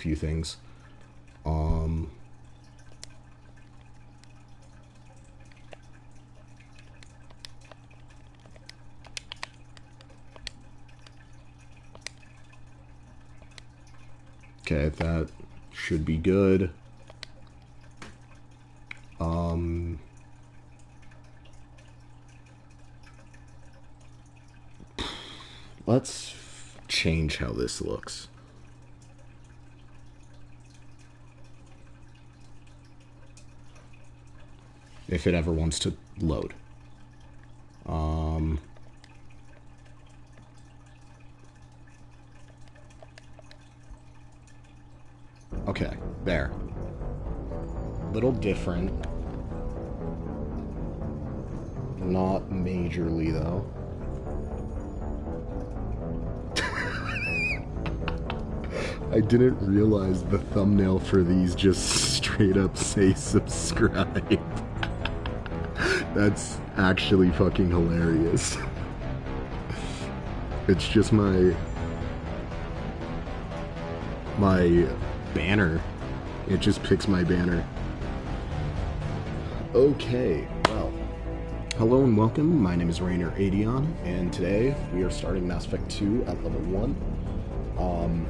few things. Okay, that should be good. Let's change how this looks. If it ever wants to load. Okay, there. Little different. Not majorly, though. I didn't realize the thumbnail for these just straight up say subscribe. That's actually fucking hilarious. It's just my banner. It just picks my banner. Okay, well. Hello and welcome. My name is Rainer Adion, and today we are starting Mass Effect 2 at level 1.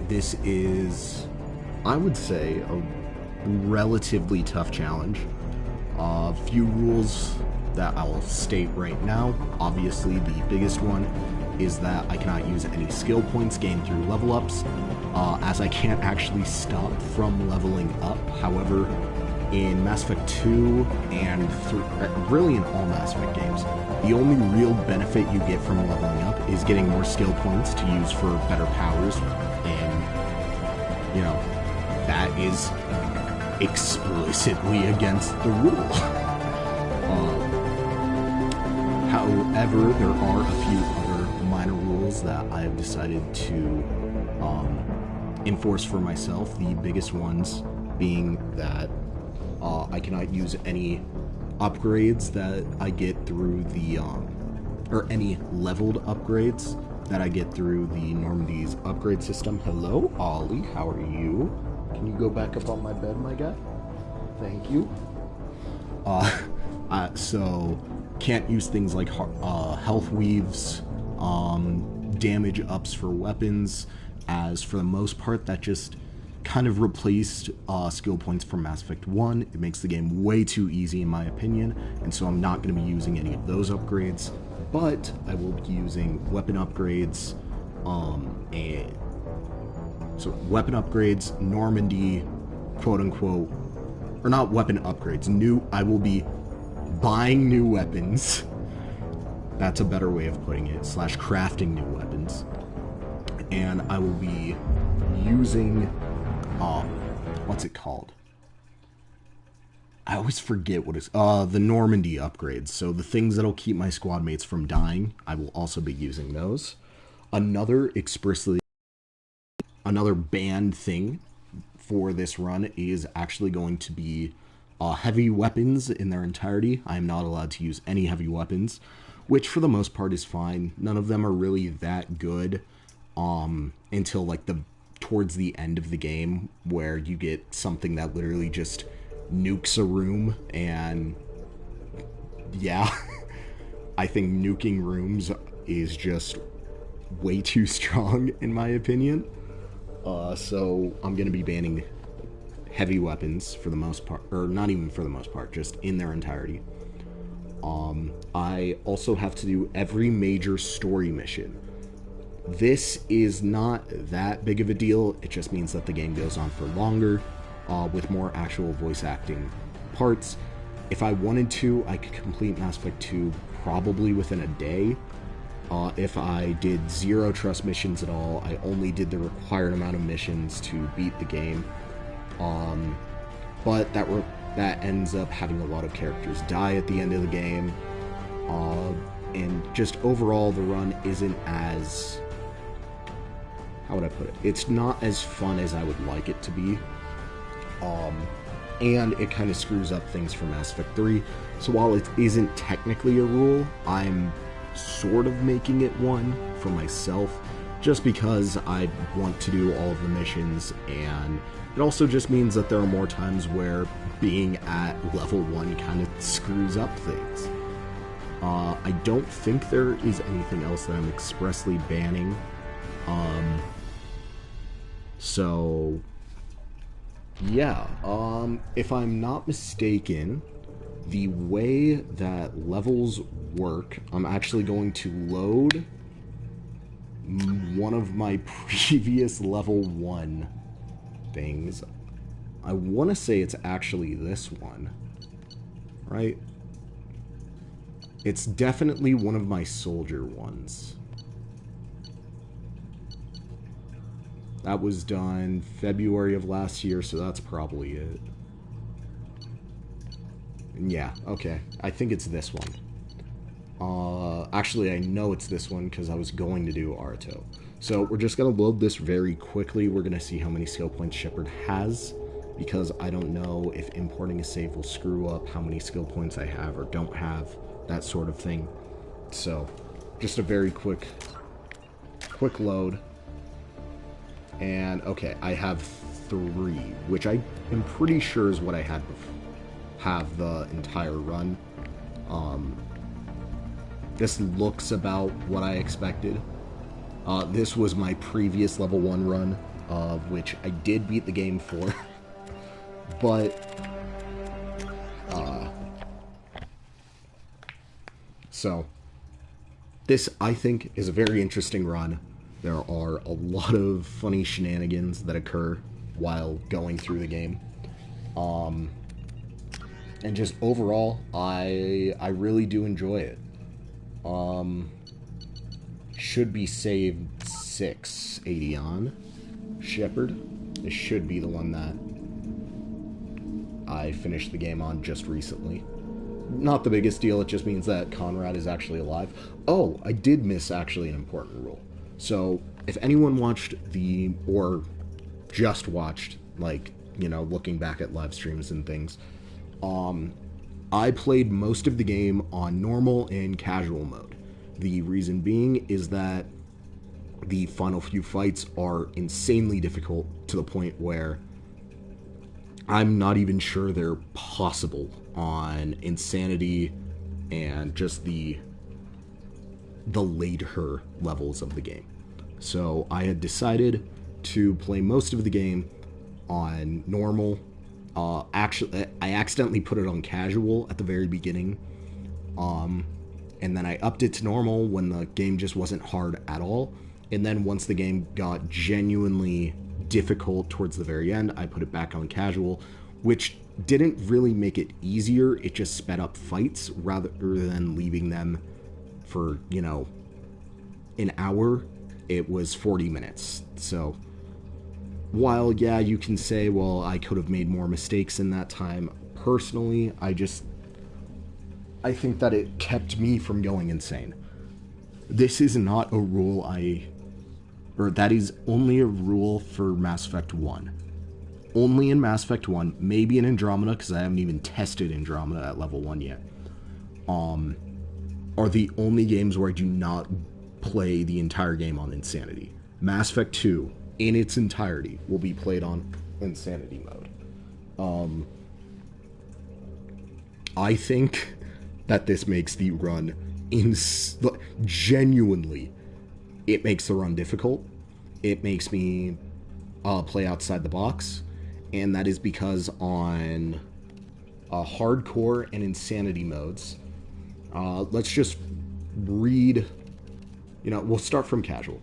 This is, I would say, a relatively tough challenge. Few rules that I will state right now. Obviously, the biggest one is that I cannot use any skill points gained through level ups, as I can't actually stop from leveling up. However, in Mass Effect 2 and really in all Mass Effect games, the only real benefit you get from leveling up is getting more skill points to use for better powers, and, you know, that is explicitly against the rule. However, there are a few other minor rules that I have decided to enforce for myself. The biggest ones being that I cannot use any upgrades that I get through the, or any leveled upgrades that I get through the Normandy's upgrade system. Hello, Ollie, how are you? Can you go back up on my bed, my guy? Thank you. So, can't use things like health weaves, damage ups for weapons, as for the most part that just kind of replaced skill points from Mass Effect 1. It makes the game way too easy in my opinion, and so I'm not going to be using any of those upgrades, but I will be using weapon upgrades, and so weapon upgrades, Normandy, quote unquote, or not weapon upgrades, I will be buying new weapons. That's a better way of putting it, / crafting new weapons. And I will be using, what's it called? I always forget what it's, the Normandy upgrades. So the things that'll keep my squad mates from dying, I will also be using those. Another banned thing for this run is actually going to be heavy weapons in their entirety. I am not allowed to use any heavy weapons, which for the most part is fine. None of them are really that good until like towards the end of the game, where you get something that literally just nukes a room, and yeah, I think nuking rooms is just way too strong in my opinion. So I'm going to be banning heavy weapons for the most part, or not even for the most part, just in their entirety. I also have to do every major story mission. This is not that big of a deal, it just means that the game goes on for longer, with more actual voice acting parts. If I wanted to, I could complete Mass Effect 2 probably within a day. If I did 0 trust missions at all, I only did the required amount of missions to beat the game. But that ends up having a lot of characters die at the end of the game. And just overall, the run isn't as, how would I put it? It's not as fun as I would like it to be. And it kind of screws up things for Mass Effect 3. So while it isn't technically a rule, I'm sort of making it one for myself, just because I want to do all of the missions, and it also just means that there are more times where being at level 1 kind of screws up things. I don't think there is anything else that I'm expressly banning. So, yeah, if I'm not mistaken, the way that levels work, I'm actually going to load one of my previous level 1 things. I want to say it's actually this one, right? It's definitely one of my soldier ones. That was done February of last year, so that's probably it. Yeah, okay. I think it's this one. Actually, I know it's this one because I was going to do Arto. So we're just going to load this very quickly. We're going to see how many skill points Shepard has, because I don't know if importing a save will screw up how many skill points I have or don't have, that sort of thing. So, just a very quick load. And, okay, I have 3, which I am pretty sure is what I had before. Have the entire run. This looks about what I expected. This was my previous level 1 run, which I did beat the game for. But, so, this, I think, is a very interesting run. There are a lot of funny shenanigans that occur while going through the game. And just overall, I really do enjoy it. Should be saved 680 on Shepard. This should be the one that I finished the game on just recently. Not the biggest deal, it just means that Conrad is actually alive. Oh, I did miss actually an important rule. So, if anyone watched or just watched, like, you know, looking back at live streams and things, I played most of the game on normal and casual mode. The reason being is that the final few fights are insanely difficult to the point where I'm not even sure they're possible on Insanity and just the later levels of the game. So I had decided to play most of the game on normal. Actually, I accidentally put it on casual at the very beginning, and then I upped it to normal when the game just wasn't hard at all. And then once the game got genuinely difficult towards the very end, I put it back on casual, which didn't really make it easier. It just sped up fights rather than leaving them for, you know, an hour. It was 40 minutes. So while, yeah, you can say, well, I could have made more mistakes in that time, personally, I think that it kept me from going insane. This is not a rule that is only a rule for Mass Effect 1. Only in Mass Effect 1, maybe in Andromeda, because I haven't even tested Andromeda at level 1 yet, are the only games where I do not play the entire game on Insanity. Mass Effect 2, in its entirety, will be played on Insanity mode. I think that this makes the run genuinely, it makes the run difficult. It makes me play outside the box, and that is because on hardcore and Insanity modes, let's just read, we'll start from casual.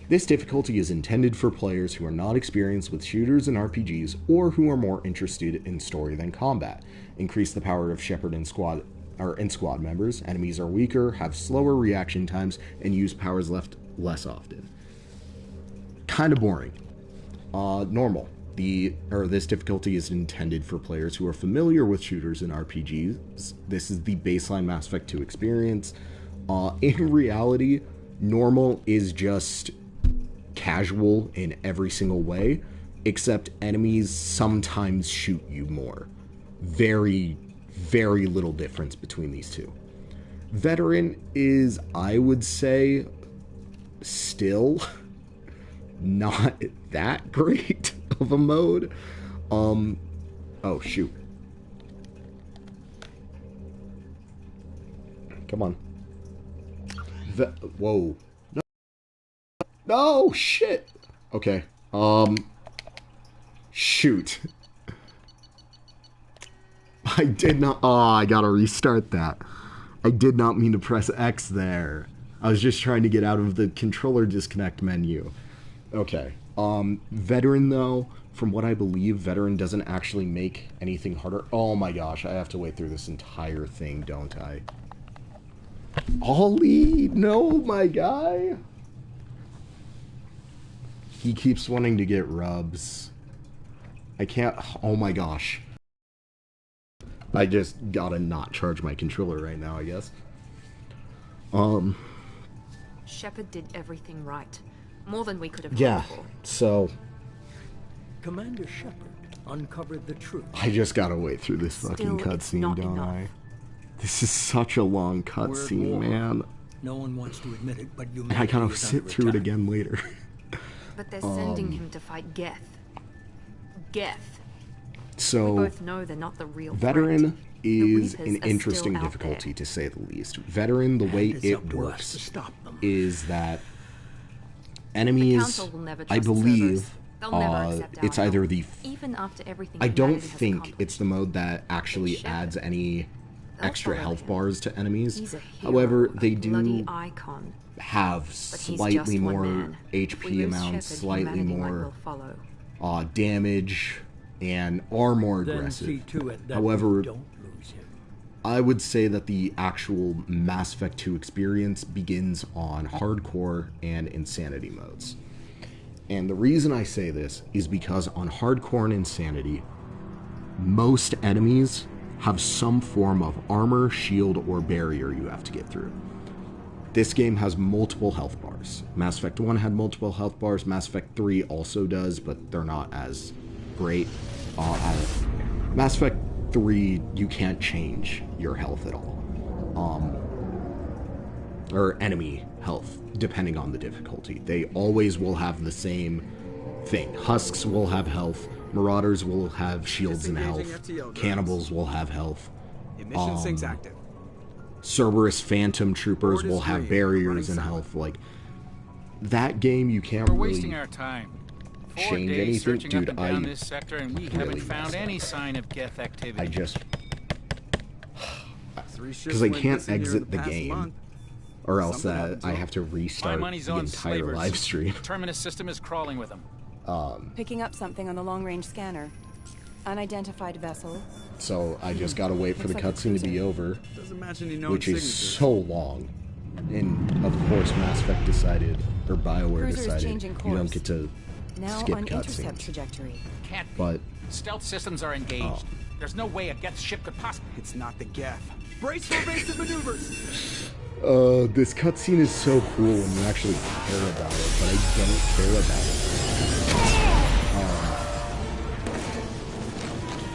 This difficulty is intended for players who are not experienced with shooters and RPGs, or who are more interested in story than combat. Increase the power of Shepard and squad members. Enemies are weaker, have slower reaction times, and use powers less often. Kind of boring. Normal. This difficulty is intended for players who are familiar with shooters and RPGs. This is the baseline Mass Effect 2 experience. In reality, normal is just casual in every single way, except enemies sometimes shoot you more. Very, very little difference between these two. Veteran is, I would say, still not that great of a mode. Oh, shoot. Come on. Whoa. No. No, shit. Okay. Shoot. I did not... Oh, I gotta restart that. I did not mean to press X there. I was just trying to get out of the controller disconnect menu. Okay. Veteran, though, from what I believe, Veteran doesn't actually make anything harder. Oh my gosh, I have to wait through this entire thing, don't I? Ollie! No, my guy! He keeps wanting to get rubs. I can't... Oh my gosh. I just gotta not charge my controller right now, I guess. Shepard did everything right. More than we could have yeah, hoped for. So... Commander Shepard uncovered the truth. I just gotta wait through this fucking cutscene, don't I? This is such a long cutscene, man. No one wants to admit it, but I gotta sit through it again later. But they're sending him to fight Geth. Geth. So, we both know they're not the real Veteran threat. is an interesting difficulty, to say the least. Veteran, the way it works is that enemies, I believe, it's either the... Even after everything I don't think it's the mode that actually adds any extra health bars to enemies. However, they do have slightly more HP amounts, slightly more damage, and are more aggressive. However, I would say that the actual Mass Effect 2 experience begins on Hardcore and Insanity modes. And the reason I say this is because on Hardcore and Insanity, most enemies have some form of armor, shield, or barrier you have to get through. This game has multiple health bars. Mass Effect 1 had multiple health bars. Mass Effect 3 also does, but they're not as great. Mass Effect 3, you can't change your health at all. Or enemy health, depending on the difficulty. They always will have the same thing. Husks will have health. Marauders will have shields and health. Cannibals will have health. Emission sinks active. Cerberus Phantom Troopers will have barriers and health. Like, that game, you can't really wasting our time. change anything. Dude, down this sector and we haven't found any sign of Geth activity. I just... Because I can't exit the game. Or else I have to restart the entire live stream. Terminus system is crawling with them. Picking up something on the long-range scanner. Unidentified vessel. So I just gotta wait for the cutscene to be over, which is so long. And of course, Mass Effect decided, or BioWare decided, you don't get to skip cutscenes. Can't be. But stealth systems are engaged. There's no way a Geth ship could possibly. It's not the Geth. Brace for evasive maneuvers. This cutscene is so cool when you actually care about it, but I don't care about it.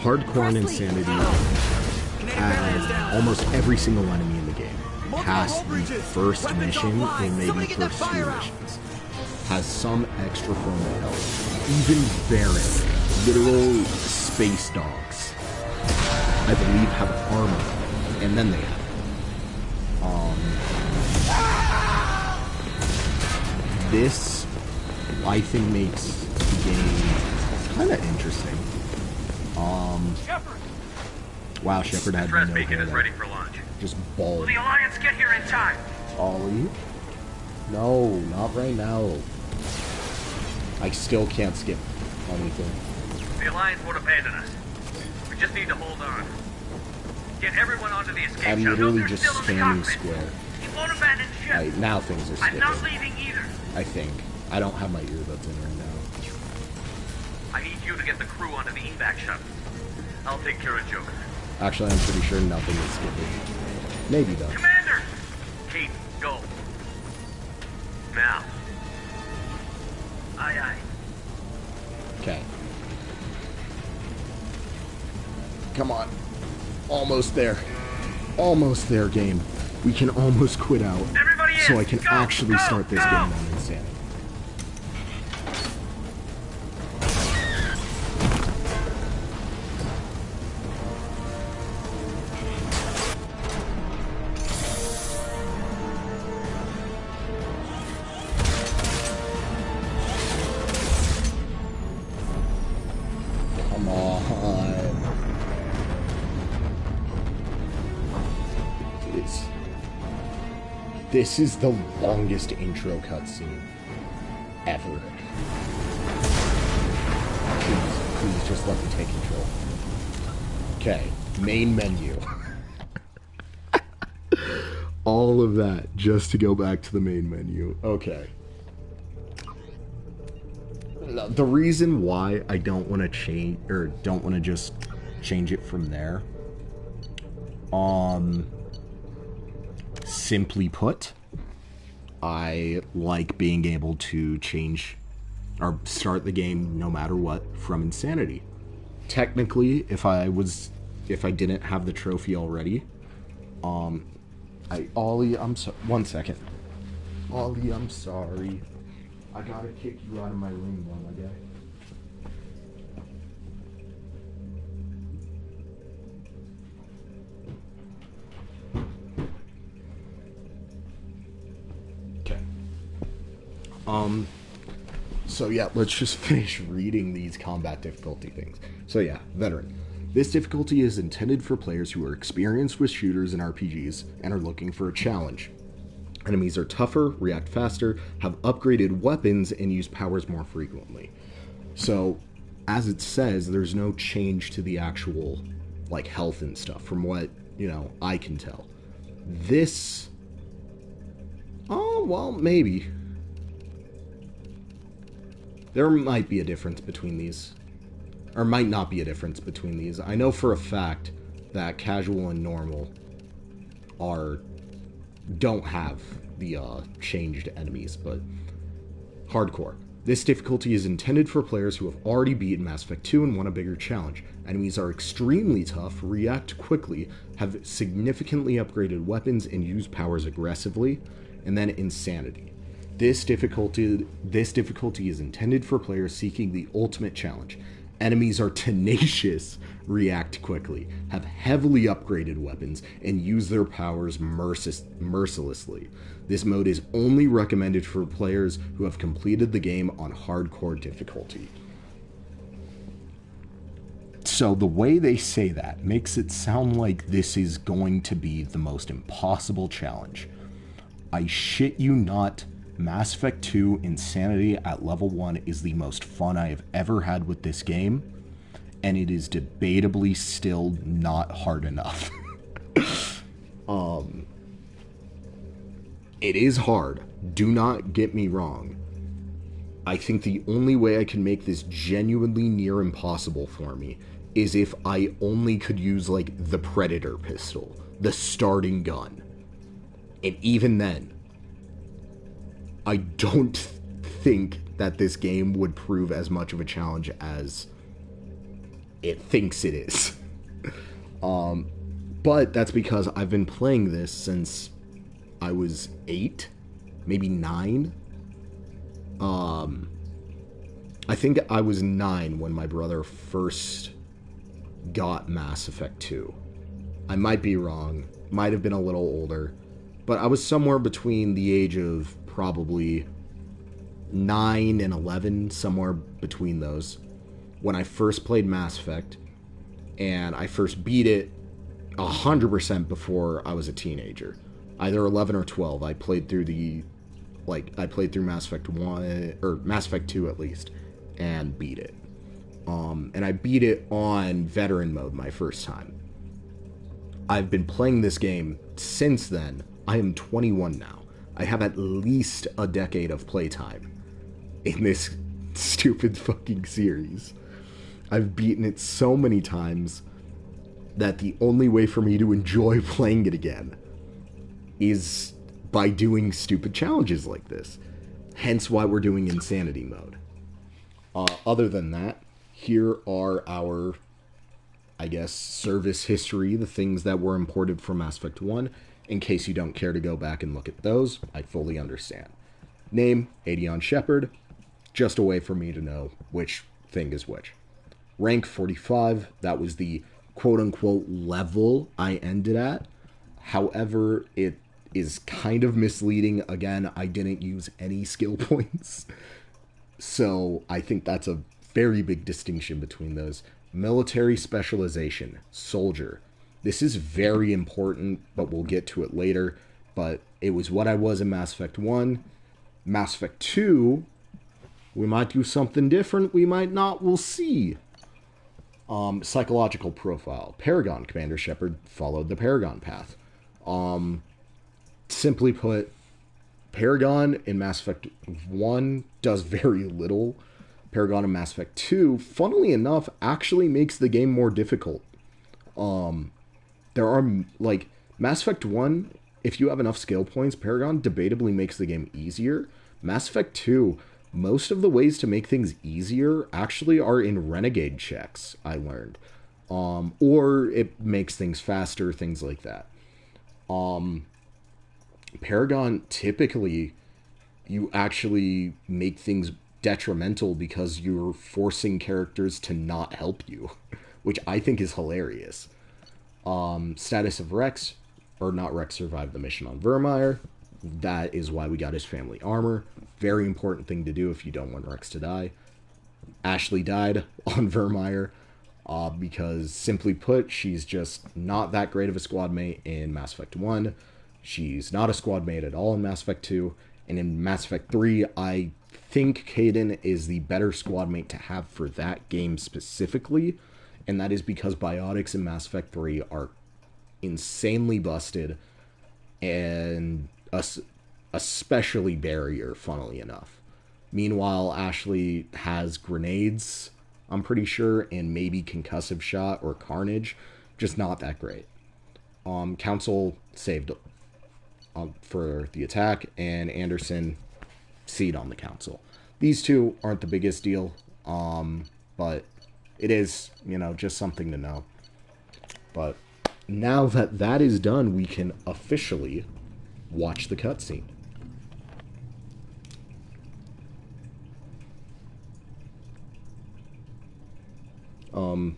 Hardcore and Insanity had almost every single enemy in the game, past the first mission, or maybe first two missions, has some extra form of health. Even Baron, literal space dogs, I believe have armor, and then they have this, I think, makes the game kind of interesting. Wow, Shepard had no beacon is hair ready for launch. Just bald. Will the Alliance get here in time? Ollie? No, not right now. I still can't skip anything. The Alliance won't abandon us. We just need to hold on. Get everyone onto the escape I'm shuttle. literally just spamming square. He won't abandon ship. Right, now things are skipping. I'm not leaving either. I think. I don't have my earbuds in right now. I need you to get the crew onto the evac shuttle. I'll take care of Joker. Actually, I'm pretty sure nothing is skipping. Maybe though. Commander! Kate, go. Now. Aye, aye. Okay. Come on. Almost there. Almost there, game. We can almost quit out. Everybody in! So I can Go, actually go, start this go. game on Insanity. Come on. This is the longest intro cutscene ever. Please just let me take control. Okay, main menu. All of that just to go back to the main menu. Okay. The reason why I don't want to change, or don't want to just change it from there, simply put, I like being able to change or start the game no matter what from Insanity. Technically, if I didn't have the trophy already, Ollie, one second. Ollie, I'm sorry. I gotta kick you out of my room now, my guy. Okay. So yeah, let's just finish reading these combat difficulty things. So yeah, veteran. This difficulty is intended for players who are experienced with shooters and RPGs and are looking for a challenge. Enemies are tougher, react faster, have upgraded weapons, and use powers more frequently. So, as it says, there's no change to the actual, like, health and stuff, from what, I can tell. This... Oh, well, maybe. There might be a difference between these. Or might not be a difference between these. I know for a fact that casual and normal don't have the changed enemies, but hardcore. This difficulty is intended for players who have already beaten Mass Effect 2 and want a bigger challenge. Enemies are extremely tough, react quickly, have significantly upgraded weapons, and use powers aggressively. And then Insanity. This difficulty is intended for players seeking the ultimate challenge. Enemies are tenacious, react quickly, have heavily upgraded weapons, and use their powers mercilessly. This mode is only recommended for players who have completed the game on hardcore difficulty. So the way they say that makes it sound like this is going to be the most impossible challenge. I shit you not, Mass Effect 2 Insanity at level 1 is the most fun I have ever had with this game, and it is debatably still not hard enough. It is hard, do not get me wrong. I think the only way I can make this genuinely near impossible for me is if I only could use, like, the Predator pistol, the starting gun. And even then, I don't think that this game would prove as much of a challenge as it thinks it is. But that's because I've been playing this since I was 8, maybe 9. I think I was 9 when my brother first got Mass Effect 2. I might be wrong, might have been a little older, but I was somewhere between the age of probably 9 and 11, somewhere between those, when I first played Mass Effect, and I first beat it 100% before I was a teenager. Either 11 or 12, I played through Mass Effect 1, or Mass Effect 2 at least, and beat it. And I beat it on Veteran mode my first time. I've been playing this game since then. I am 21 now. I have at least a decade of playtime in this stupid fucking series. I've beaten it so many times that the only way for me to enjoy playing it again is by doing stupid challenges like this. Hence why we're doing Insanity mode. Other than that, here are our, I guess, service history, the things that were imported from Mass Effect 1. In case you don't care to go back and look at those, I fully understand. Name, Adion Shepard. Just a way for me to know which thing is which. Rank 45, that was the quote-unquote level I ended at. However, it is kind of misleading. Again, I didn't use any skill points. So I think that's a very big distinction between those. Military specialization, soldier. This is very important, but we'll get to it later. But it was what I was in Mass Effect 1. Mass Effect 2, we might do something different, we might not, we'll see. Psychological profile. Paragon. Commander Shepard followed the Paragon path. Simply put, Paragon in Mass Effect 1 does very little. Paragon in Mass Effect 2, funnily enough, actually makes the game more difficult. There are, like, Mass Effect 1, if you have enough skill points, Paragon debatably makes the game easier. Mass Effect 2, most of the ways to make things easier actually are in Renegade checks, I learned. Or it makes things faster, things like that. Paragon, typically, you actually make things detrimental because you're forcing characters to not help you, which I think is hilarious. Status of Rex, or not Rex, survived the mission on Virmire. That is why we got his family armor. Very important thing to do if you don't want Rex to die. Ashley died on Virmire because, simply put, she's just not that great of a squad mate in Mass Effect 1. She's not a squad mate at all in Mass Effect 2. And in Mass Effect 3, I think Kaidan is the better squad mate to have for that game specifically. And that is because biotics in Mass Effect 3 are insanely busted, and especially barrier, funnily enough. Meanwhile, Ashley has grenades, I'm pretty sure, and maybe concussive shot or carnage, just not that great. Council saved for the attack, and Anderson seed on the council. These two aren't the biggest deal, but it is, just something to know. But now that that is done, we can officially watch the cutscene. I'm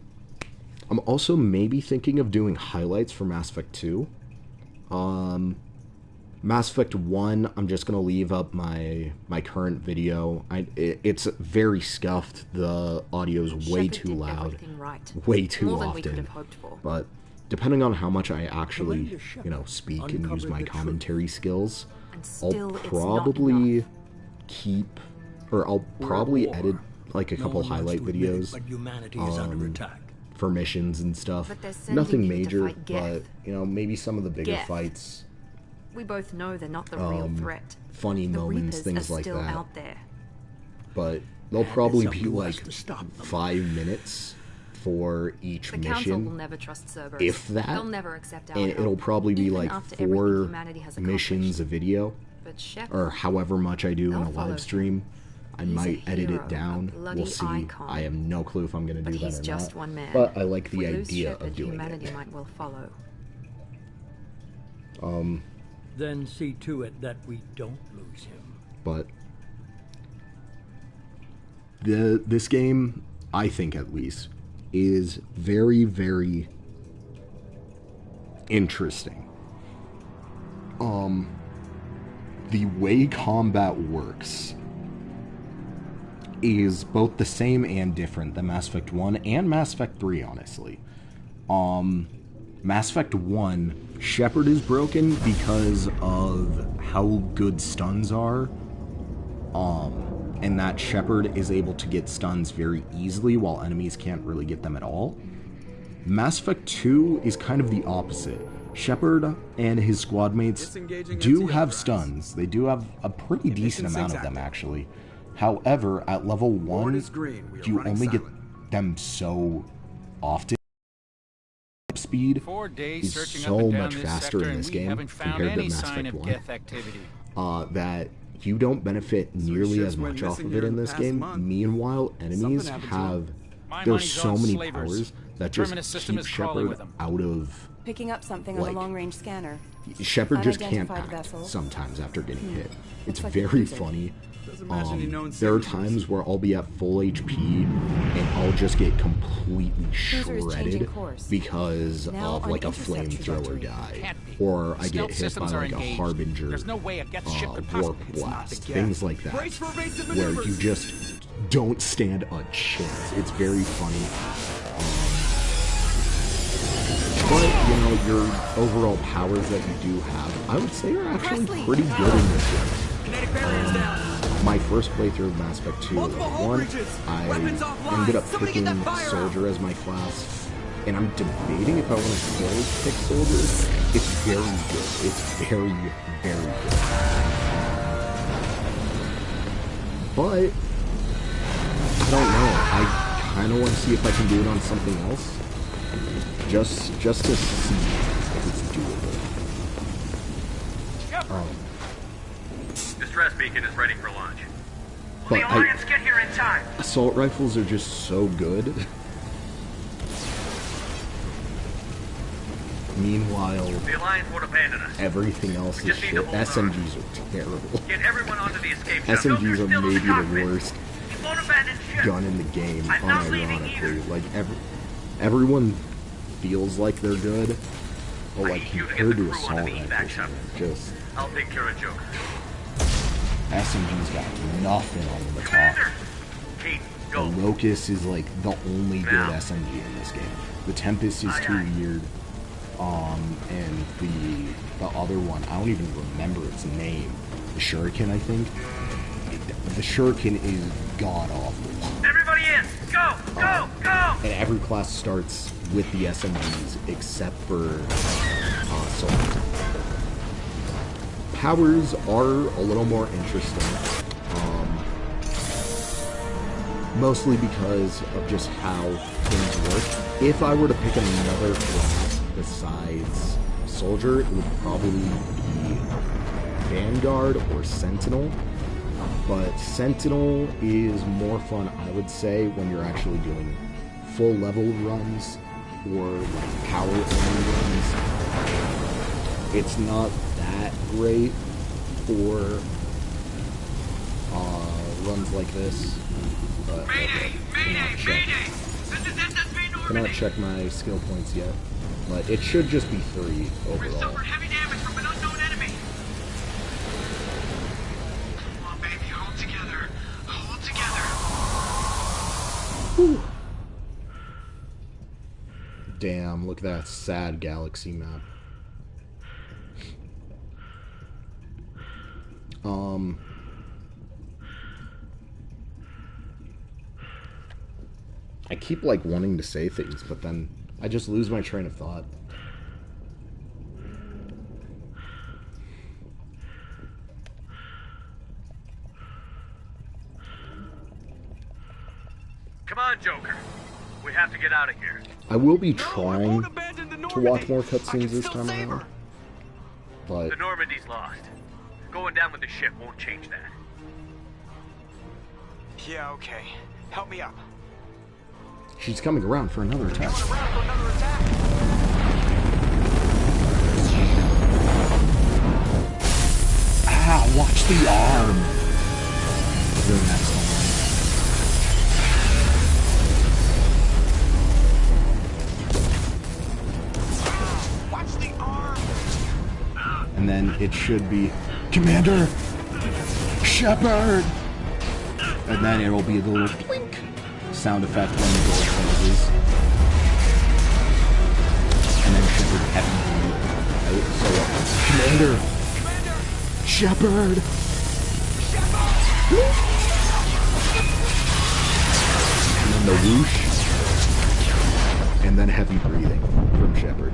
also maybe thinking of doing highlights for Mass Effect 2. Mass Effect 1, I'm just going to leave up my current video. It's very scuffed. The audio's way too loud. Right. Way too More than often. we could have hoped for. But depending on how much I actually, speak and use my commentary skills, I'll probably keep, or I'll probably edit like a couple highlight videos but humanity is under attack. for missions and stuff. But they're sending Nothing him to major, fight Geth. but maybe some of the bigger Geth. fights, We both know they're not the real threat. funny The moments, Reapers things are like still that. out there. But they'll probably up be to us like to stop them. 5 minutes for each The council will mission, never trust Cerberus. if that, They'll never accept our and help, it'll probably be even like after everything 4 humanity has missions a accomplished. video, But Shepard, or however much I do in They'll a follow live him. stream. I He's a might edit hero, it down. a bloody We'll see. icon. I have no clue if I'm going to but do he's that or just not. one man. But I like If the we lose idea Shepard, of doing humanity it. might well follow. Then see to it that we don't lose him. But this game, I think at least, is very, very interesting. The way combat works is both the same and different than Mass Effect 1 and Mass Effect 3, honestly. Mass Effect 1, Shepard is broken because of how good stuns are. And that Shepard is able to get stuns very easily while enemies can't really get them at all. Mass Effect 2 is kind of the opposite. Shepard and his squad mates Disengaging do MT have Enterprise. stuns. They do have a pretty decent amount of them, active. actually. However, at level 1, Board is green. We are you running only get silent. them so often. Speed 4 days is searching so up and down much this faster sector, in and this we game haven't found compared to any Mass sign Effect of 1. Geth activity. That you don't benefit nearly ships as went much off missing of here it in in the this past game. month. Meanwhile, enemies happened to have... My There's money's so on many slavers. powers that just Terminus system keep is crawling Shepard with them. out of... Picking up something on Like, the long-range scanner. Shepard just can't Unidentified act vessel. sometimes after getting hit. It's Looks like a very cruiser. funny. Doesn't match any known There are signatures. times where I'll be at full HP and I'll just get completely Cruiser is changing shredded course. because Now of on like a intercept flamethrower trajectory. guy, Can't be. or I get Stealth hit by systems are like a engaged. harbinger, There's no way a Geth ship could warp possibly. blast, Geth. things like that, Brace for evasive where maneuvers. you just don't stand a chance. It's very funny. But, you know, your overall powers that you do have, I would say are actually pretty good in this game. Kinetic barriers down. My first playthrough of Mass Effect 2, Multiple hull one, breaches. I Weapons offline. ended up Somebody picking get that fire Soldier as my class, and I'm debating if I want to still pick Soldier. It's very good. It's very, very good. But, I don't know. I kind of want to see if I can do it on something else. Just to see if it's doable. Distress beacon is ready for launch. But The Alliance get here in time. assault rifles are just so good. Meanwhile, The Alliance won't abandon us. everything else We is just need shit. to hold on. SMGs are terrible. Get everyone onto the escape shuttle. SMGs are Still in maybe the cockpit. worst He won't abandon ship. gun in the game, I'm not leaving unironically. either. Like, everyone feels like they're good, but I like, need you to get compared the to crew assault onto the evac rifles, shuttle. just, I'll take care of Joker. SMG's got nothing on the top. Commander! Kate, The go. Locust is like the only good Now. SMG in this game. The Tempest is Aye, too aye. weird. And the other one, I don't even remember its name. The Shuriken, I think. The Shuriken is god awful. Everybody in! Go! Go! Go! And every class starts with the SMGs except for Soldier. Powers are a little more interesting. Mostly because of just how things work. If I were to pick another class besides Soldier, it would probably be Vanguard or Sentinel. But Sentinel is more fun, I would say, when you're actually doing full level runs or like power only runs. It's not that great for runs like this. But cannot check my skill points yet. But it should just be 3 overall. Heavy damage from an unknown enemy. Come on, baby, hold together. Hold together. Damn, look at that sad galaxy map. I keep like wanting to say things, but then I just lose my train of thought. Come on, Joker. We have to get out of here. I will be No, I trying won't abandon the to watch Normandy. more I can cutscenes this still time save around, her. but The Normandy's lost. Going down with the ship won't change that. Yeah, okay. Help me up. she's coming around for another attack. Coming around for another attack. Ah, watch the arm! Really nice one. Watch the arm. And then it should be Commander Shepard, and then it'll be the little blink sound effect when the door closes, and then Shepard heavy breathing. So Commander Shepard. And then the whoosh, and then heavy breathing from Shepard.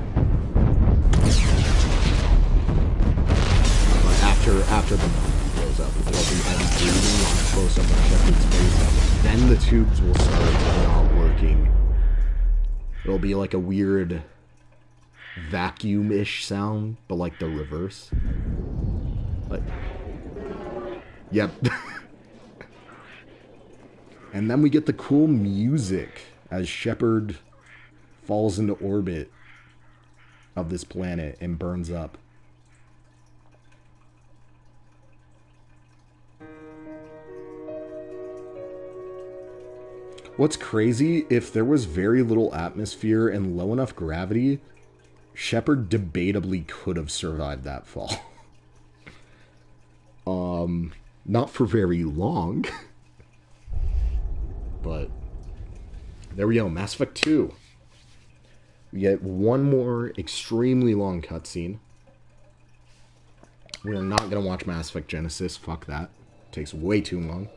After the mouth blows up, it'll be heavy breathing on a close-up of Shepard's face. Then the tubes will start not working. It'll be like a weird vacuum-ish sound, but like the reverse. Like, yep. And then we get the cool music as Shepard falls into orbit of this planet and burns up. What's crazy, if there was very little atmosphere and low enough gravity, Shepard debatably could have survived that fall. Not for very long. But there we go, Mass Effect 2. We get one more extremely long cutscene. We're not going to watch Mass Effect Genesis. Fuck that. Takes way too long.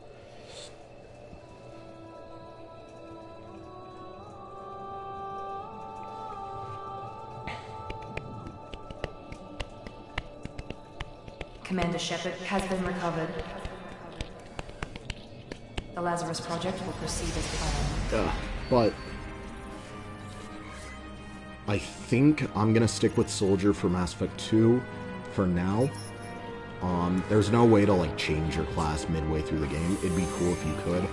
Commander Shepard has been recovered. The Lazarus Project will proceed as planned. But I think I'm going to stick with Soldier for Mass Effect 2 for now. There's no way to, like, change your class midway through the game. It'd be cool if you could.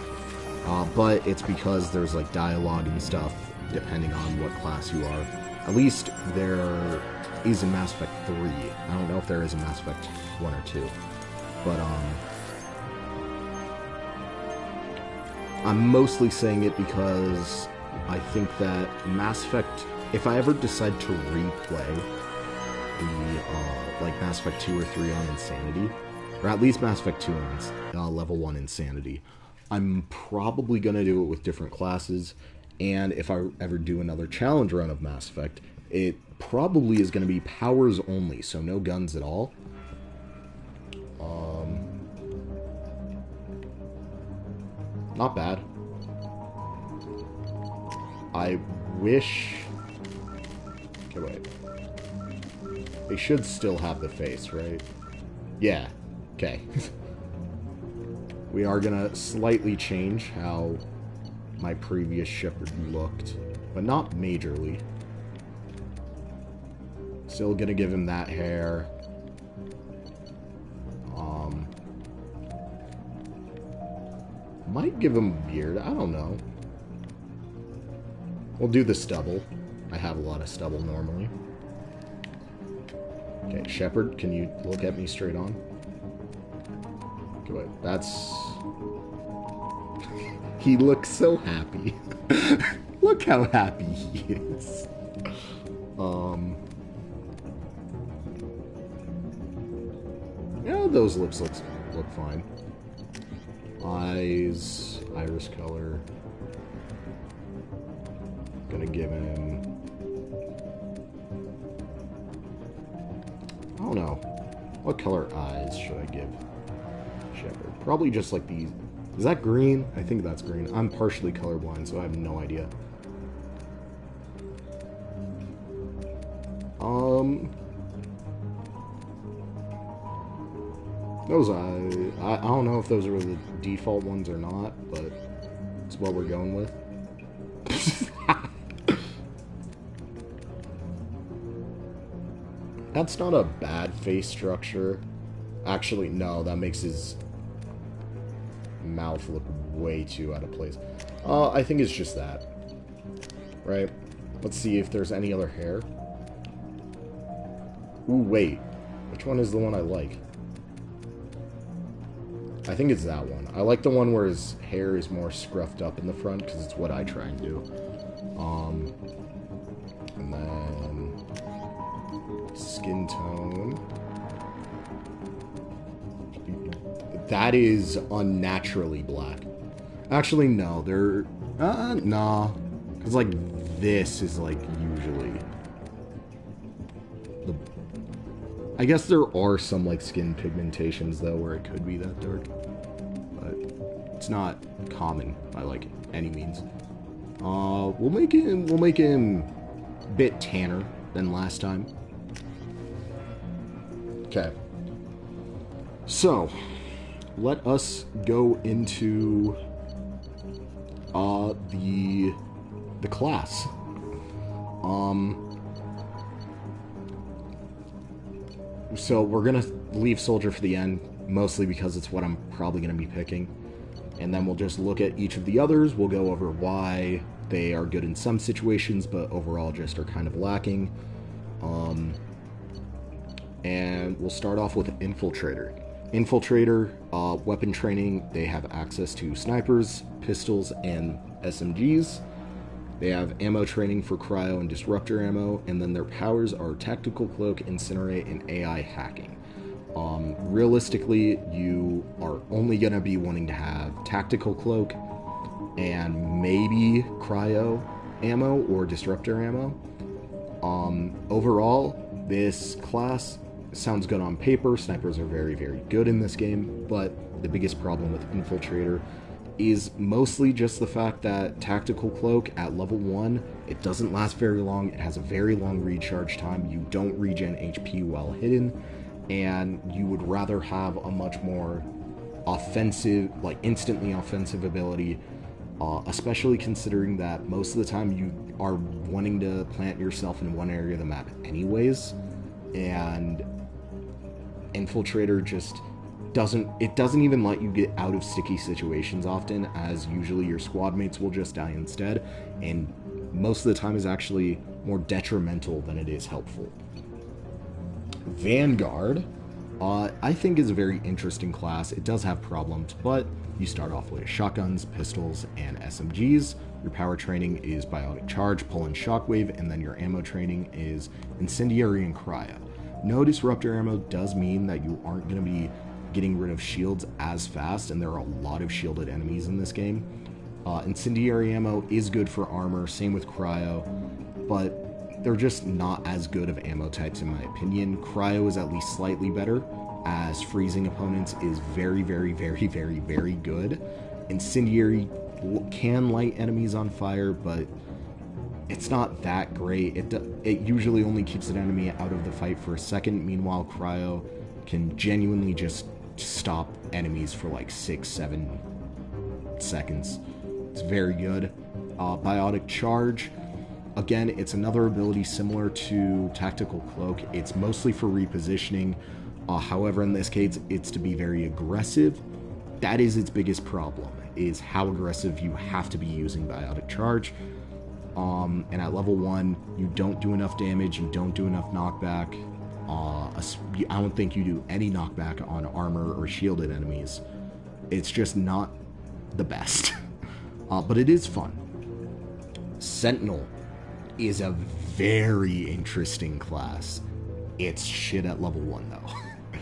But it's because there's, like, dialogue and stuff depending on what class you are. At least there is in Mass Effect 3. I don't know if there is in Mass Effect 1 or 2. But, I'm mostly saying it because I think that Mass Effect, if I ever decide to replay the, like Mass Effect 2 or 3 on Insanity, or at least Mass Effect 2 on Level 1 Insanity, I'm probably going to do it with different classes, and if I ever do another challenge run of Mass Effect, it probably is going to be powers only, so no guns at all. Not bad. I wish... Okay, wait. They should still have the face, right? Yeah. Okay. We are gonna slightly change how my previous Shepard looked, but not majorly. Still gonna give him that hair. Might give him a beard, I don't know. We'll do the stubble. I have a lot of stubble normally. Okay, Shepard, can you look at me straight on? Okay, wait, that's... He looks so happy. Look how happy he is. Yeah, those lips look fine. Eyes, iris color. Gonna give him... I don't know. What color eyes should I give Shepard? Probably just like these. Is that green? I think that's green. I'm partially colorblind, so I have no idea. Those eyes, I don't know if those are the default ones or not, but it's what we're going with. That's not a bad face structure. Actually, no, that makes his mouth look way too out of place. I think it's just that. Right? Let's see if there's any other hair. Ooh, wait. Which one is the one I like? I think it's that one. I like the one where his hair is more scruffed up in the front, because it's what I try and do. And then... skin tone. That is unnaturally black. Actually, no. They're... nah. Because, like, this is, like, usually... I guess there are some, like, skin pigmentations, though, where it could be that dark. But it's not common by, like, any means. We'll make him a bit tanner than last time. Okay. So, let us go into the class. So we're gonna leave Soldier for the end, mostly because it's what I'm probably gonna be picking. And then we'll just look at each of the others. We'll go over why they are good in some situations, but overall just are kind of lacking. And we'll start off with Infiltrator. Infiltrator, weapon training, they have access to snipers, pistols, and SMGs. They have ammo training for cryo and disruptor ammo, and then their powers are Tactical Cloak, Incinerate, and AI hacking. Realistically, you are only going to be wanting to have Tactical Cloak and maybe cryo ammo or disruptor ammo. Overall, this class sounds good on paper. Snipers are very, very good in this game, but the biggest problem with Infiltrator is mostly just the fact that Tactical Cloak at level 1, it doesn't last very long. It has a very long recharge time. You don't regen HP while hidden, and you would rather have a much more offensive, like instantly offensive ability, especially considering that most of the time you are wanting to plant yourself in one area of the map anyways, and Infiltrator just doesn't even let you get out of sticky situations often, as usually your squad mates will just die instead, and most of the time is actually more detrimental than it is helpful. Vanguard, I think is a very interesting class. It does have problems, but you start off with shotguns, pistols, and SMGs. Your power training is Biotic Charge, Pull, and Shockwave, and then your ammo training is Incendiary and Cryo. No Disruptor ammo does mean that you aren't going to be getting rid of shields as fast, and there are a lot of shielded enemies in this game. Incendiary ammo is good for armor, same with Cryo, but they're just not as good of ammo types in my opinion. Cryo is at least slightly better, as freezing opponents is very, very, very, very, very good. Incendiary can light enemies on fire, but it's not that great. It usually only keeps an enemy out of the fight for a second. Meanwhile, Cryo can genuinely just stop enemies for like 6-7 seconds. It's very good. Biotic Charge, again, it's another ability similar to Tactical Cloak. It's mostly for repositioning. However, in this case, it's to be very aggressive. That is its biggest problem, is how aggressive you have to be using Biotic Charge. And at level 1, you don't do enough damage, you don't do enough knockback. I don't think you do any knockback on armor or shielded enemies. It's just not the best. But it is fun. Sentinel is a very interesting class. It's shit at level 1 though.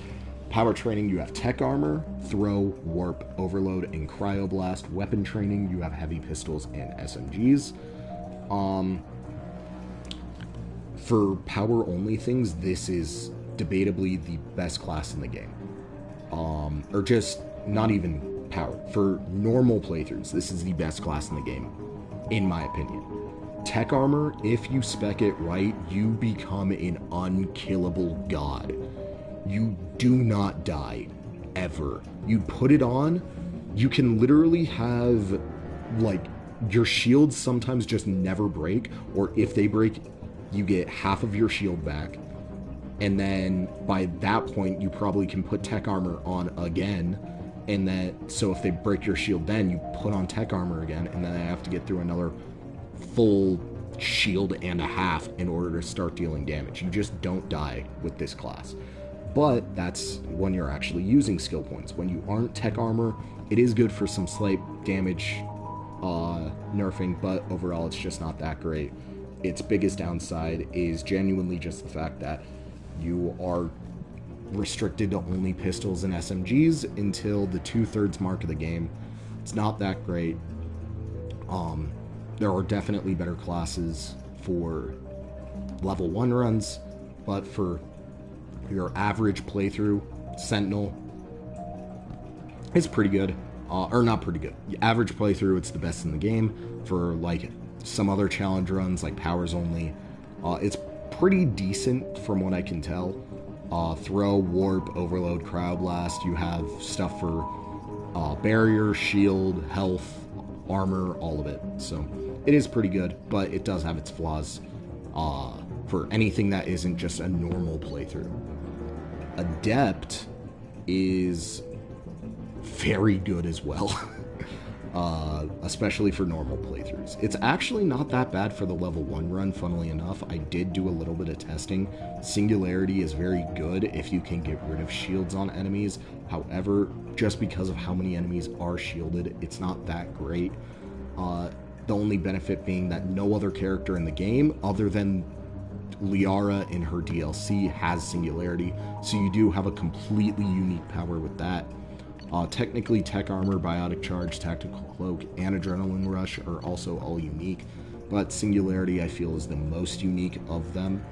Power training, you have Tech Armor, Throw, Warp, Overload, and Cryoblast. Weapon training, you have Heavy Pistols and SMGs. For power-only things, this is debatably the best class in the game. Or just, not even power. For normal playthroughs, this is the best class in the game, in my opinion. Tech Armor, if you spec it right, you become an unkillable god. You do not die, ever. You put it on, you can literally have, like, your shields sometimes just never break, or if they break, you get half of your shield back, and then by that point, you probably can put Tech Armor on again, and then, so if they break your shield then, you put on Tech Armor again, and then they have to get through another full shield and a half in order to start dealing damage. You just don't die with this class. But that's when you're actually using skill points. When you aren't Tech Armor, it is good for some slight damage nerfing, but overall it's just not that great. Its biggest downside is genuinely just the fact that you are restricted to only pistols and SMGs until the 2/3 mark of the game. It's not that great. There are definitely better classes for level 1 runs, but for your average playthrough, Sentinel is pretty good. Or not pretty good. Average playthrough, it's the best in the game. For like some other challenge runs, like Powers Only, it's pretty decent from what I can tell. Throw, Warp, Overload, Cryoblast, you have stuff for barrier, shield, health, armor, all of it. So it is pretty good, but it does have its flaws for anything that isn't just a normal playthrough. Adept is very good as well, especially for normal playthroughs. It's actually not that bad for the level 1 run, funnily enough. I did do a little bit of testing. Singularity is very good if you can get rid of shields on enemies. However, just because of how many enemies are shielded, it's not that great. The only benefit being that no other character in the game, other than Liara in her DLC, has Singularity, so you do have a completely unique power with that. Technically, Tech Armor, Biotic Charge, Tactical Cloak, and Adrenaline Rush are also all unique, but Singularity I feel is the most unique of them.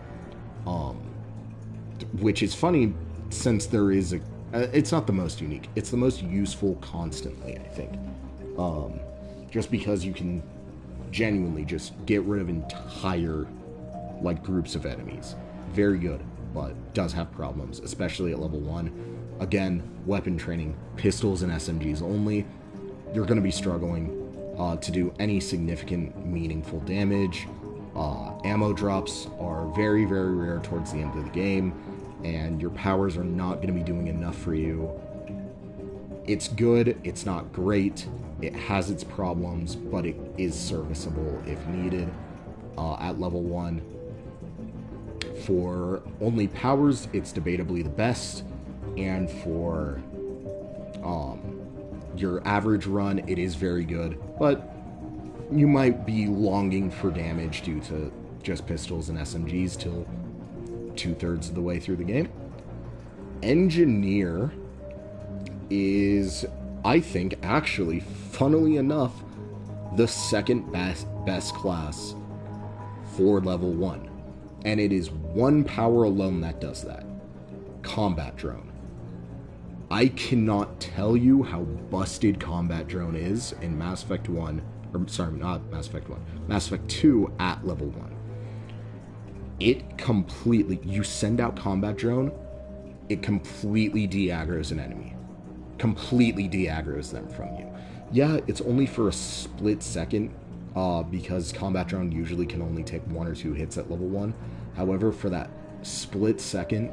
Which is funny, since there is a... it's not the most unique. It's the most useful constantly, I think. Just because you can genuinely just get rid of entire, like, groups of enemies. Very good, but does have problems, especially at level 1. Again, weapon training, pistols and SMGs only. You're going to be struggling to do any significant, meaningful damage. Ammo drops are very, very rare towards the end of the game, and your powers are not going to be doing enough for you. It's good, it's not great, it has its problems, but it is serviceable if needed at level 1. For only powers, it's debatably the best, and for your average run, it is very good, but you might be longing for damage due to just pistols and SMGs till 2/3 of the way through the game. Engineer is, I think, actually, funnily enough, the second best class for level 1. And it is one power alone that does that. Combat Drone. I cannot tell you how busted Combat Drone is in Mass Effect 1, or sorry, not Mass Effect 1, Mass Effect 2 at level 1. It completely, you send out Combat Drone, it completely de-aggroes an enemy. Completely de-aggroes them from you. Yeah, it's only for a split second, because Combat Drone usually can only take 1 or 2 hits at level 1. However, for that split second,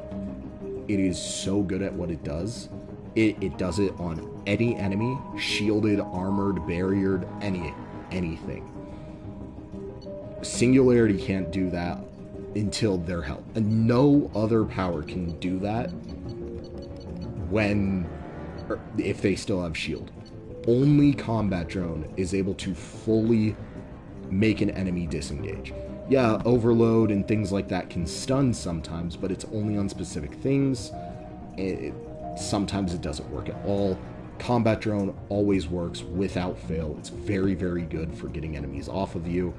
it is so good at what it does. It does it on any enemy, shielded, armored, barriered, anything. Singularity can't do that until their help. And no other power can do that if they still have shield. Only Combat Drone is able to fully make an enemy disengage. Yeah, Overload and things like that can stun sometimes, but it's only on specific things. Sometimes it doesn't work at all. Combat Drone always works without fail. It's very, very good for getting enemies off of you,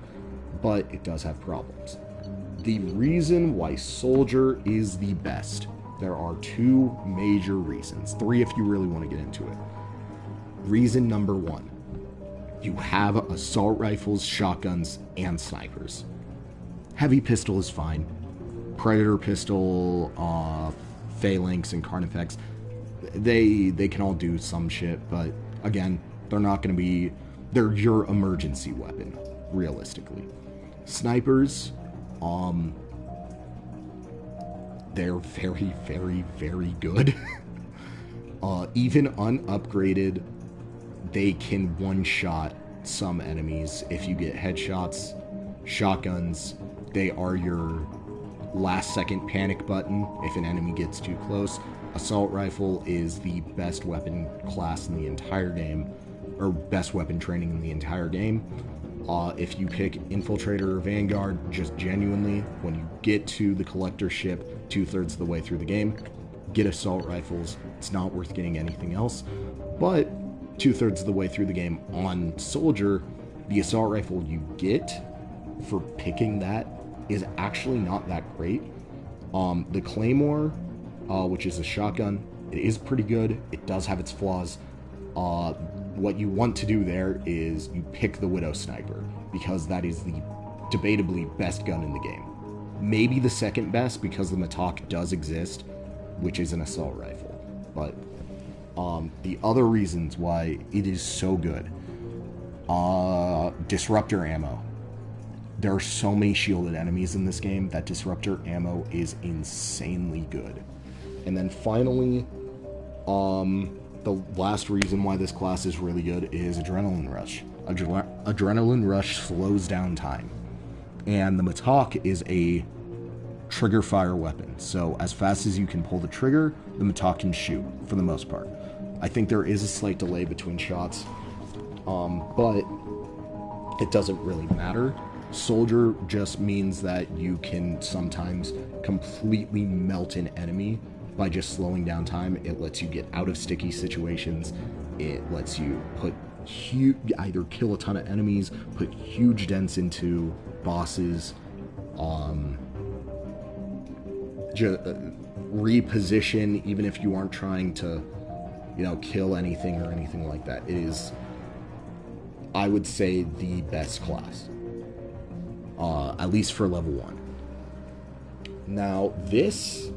but it does have problems. The reason why Soldier is the best, there are 2 major reasons. 3 if you really want to get into it. Reason number 1, you have assault rifles, shotguns, and snipers. Heavy pistol is fine. Predator pistol, Phalanx, and Carnifex, they can all do some shit, but again, they're not going to be... they're your emergency weapon, realistically. Snipers, they're very, very, very good. Even unupgraded, they can one-shot some enemies if you get headshots. Shotguns, they are your last-second panic button if an enemy gets too close. Assault rifle is the best weapon class in the entire game, or best weapon training in the entire game. If you pick Infiltrator or Vanguard, just genuinely, when you get to the Collector ship 2/3 of the way through the game, get assault rifles. It's not worth getting anything else. But 2/3 of the way through the game on Soldier, the assault rifle you get for picking that is actually not that great. The Claymore, which is a shotgun, it is pretty good. It does have its flaws. What you want to do there is you pick the Widow Sniper, because that is the debatably best gun in the game. Maybe the second best, because the Matok does exist, which is an assault rifle. But the other reasons why it is so good, Disruptor ammo. There are so many shielded enemies in this game that Disruptor ammo is insanely good. And then finally, the last reason why this class is really good is Adrenaline Rush. Adrenaline Rush slows down time. And the Matok is a trigger fire weapon. So as fast as you can pull the trigger, the Matok can shoot, for the most part. I think there is a slight delay between shots, but it doesn't really matter. Soldier just means that you can sometimes completely melt an enemy by just slowing down time. It lets you get out of sticky situations. It lets you put either kill a ton of enemies, put huge dents into bosses, reposition even if you aren't trying to, kill anything or anything like that. It is, I would say, the best class, at least for level 1. Now, this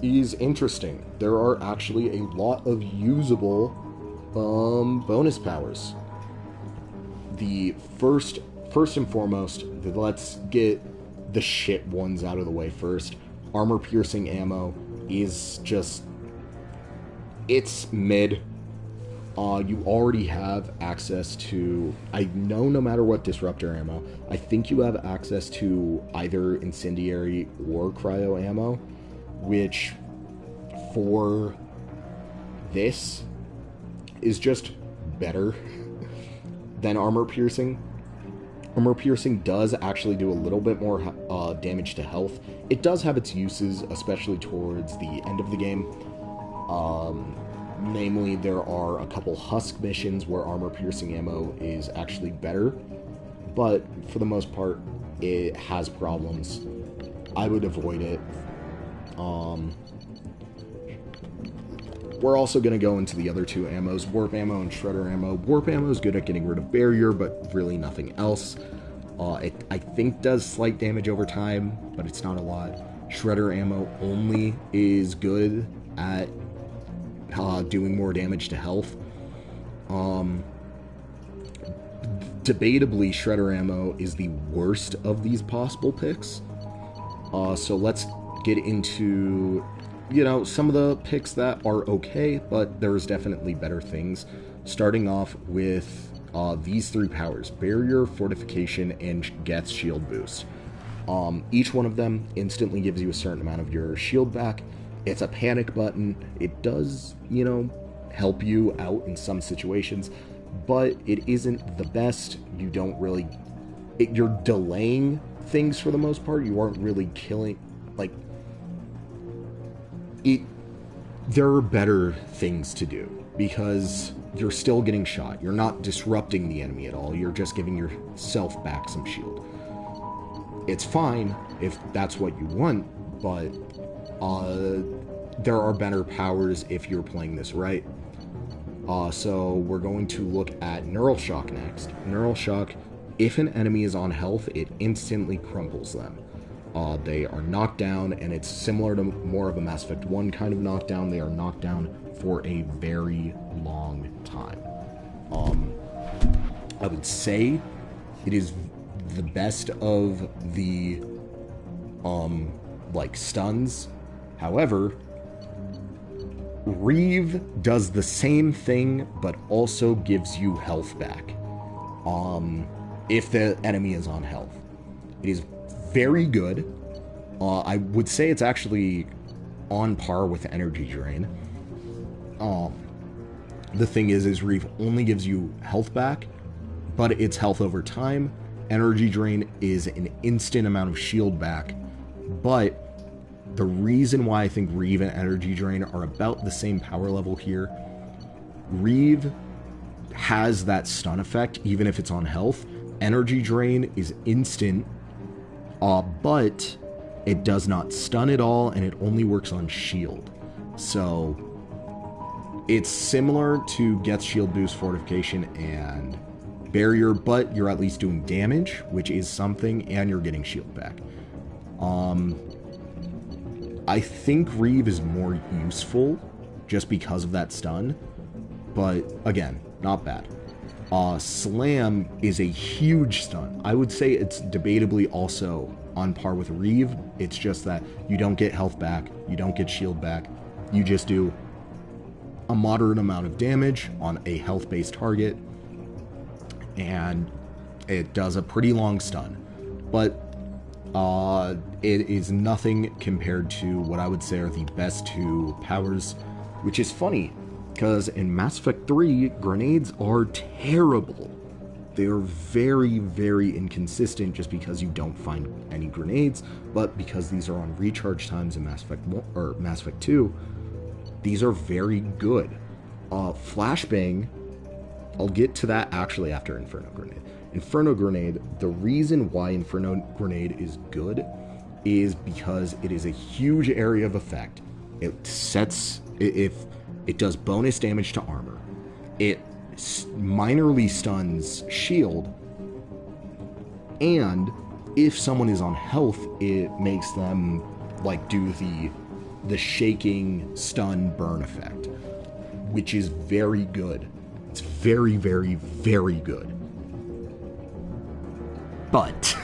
is interesting. There are actually a lot of usable bonus powers. The first and foremost, let's get the shit ones out of the way first. Armor piercing ammo is just, it's mid. You already have access to, I know no matter what disruptor ammo, I think you have access to either incendiary or cryo ammo, which for this is just better than armor piercing. Armor piercing does actually do a little bit more damage to health. It does have its uses, especially towards the end of the game. Namely, there are a couple husk missions where armor piercing ammo is actually better, but for the most part, it has problems. I would avoid it. We're also going to go into the other two ammos, warp ammo and shredder ammo. Warp ammo is good at getting rid of barrier, but really nothing else. It, I think, does slight damage over time, but it's not a lot. Shredder ammo only is good at doing more damage to health. Debatably, shredder ammo is the worst of these possible picks. So let's get into, some of the picks that are okay, but there's definitely better things. Starting off with these 3 powers: barrier, fortification, and Geth's shield boost. Each one of them instantly gives you a certain amount of your shield back. It's a panic button. It does, help you out in some situations, but it isn't the best. You don't really... you're delaying things for the most part. You aren't really killing... there are better things to do, because you're still getting shot. You're not disrupting the enemy at all. You're just giving yourself back some shield. It's fine if that's what you want, but there are better powers if you're playing this right. So we're going to look at Neural Shock next. Neural Shock, if an enemy is on health, it instantly crumples them. They are knocked down, and it's similar to more of a Mass Effect 1 kind of knockdown. They are knocked down for a very long time. I would say it is the best of the stuns. However, Reeve does the same thing, but also gives you health back if the enemy is on health. It is very good. I would say it's actually on par with Energy Drain. The thing is Reeve only gives you health back, but it's health over time. Energy Drain is an instant amount of shield back, but the reason why I think Reeve and Energy Drain are about the same power level here, Reeve has that stun effect even if it's on health. Energy Drain is instant, but it does not stun at all, and it only works on shield. So it's similar to Geth's shield boost, fortification, and barrier, but you're at least doing damage, which is something, and you're getting shield back. I think Reeve is more useful just because of that stun, but again, not bad. Slam is a huge stun. I would say it's debatably also on par with Reeve. It's just that you don't get health back, you don't get shield back, you just do a moderate amount of damage on a health-based target, and it does a pretty long stun. But it is nothing compared to what I would say are the best 2 powers, which is funny, because in Mass Effect 3, grenades are terrible. They are very, very inconsistent just because you don't find any grenades, but because these are on recharge times in Mass Effect 2, these are very good. Flashbang I'll get to that actually after Inferno Grenade. Inferno Grenade, the reason why Inferno Grenade is good is because it is a huge area of effect. It sets, if it does bonus damage to armor, it minorly stuns shield, and if someone is on health, it makes them like do the shaking stun burn effect, which is very good. It's very, very, very good. But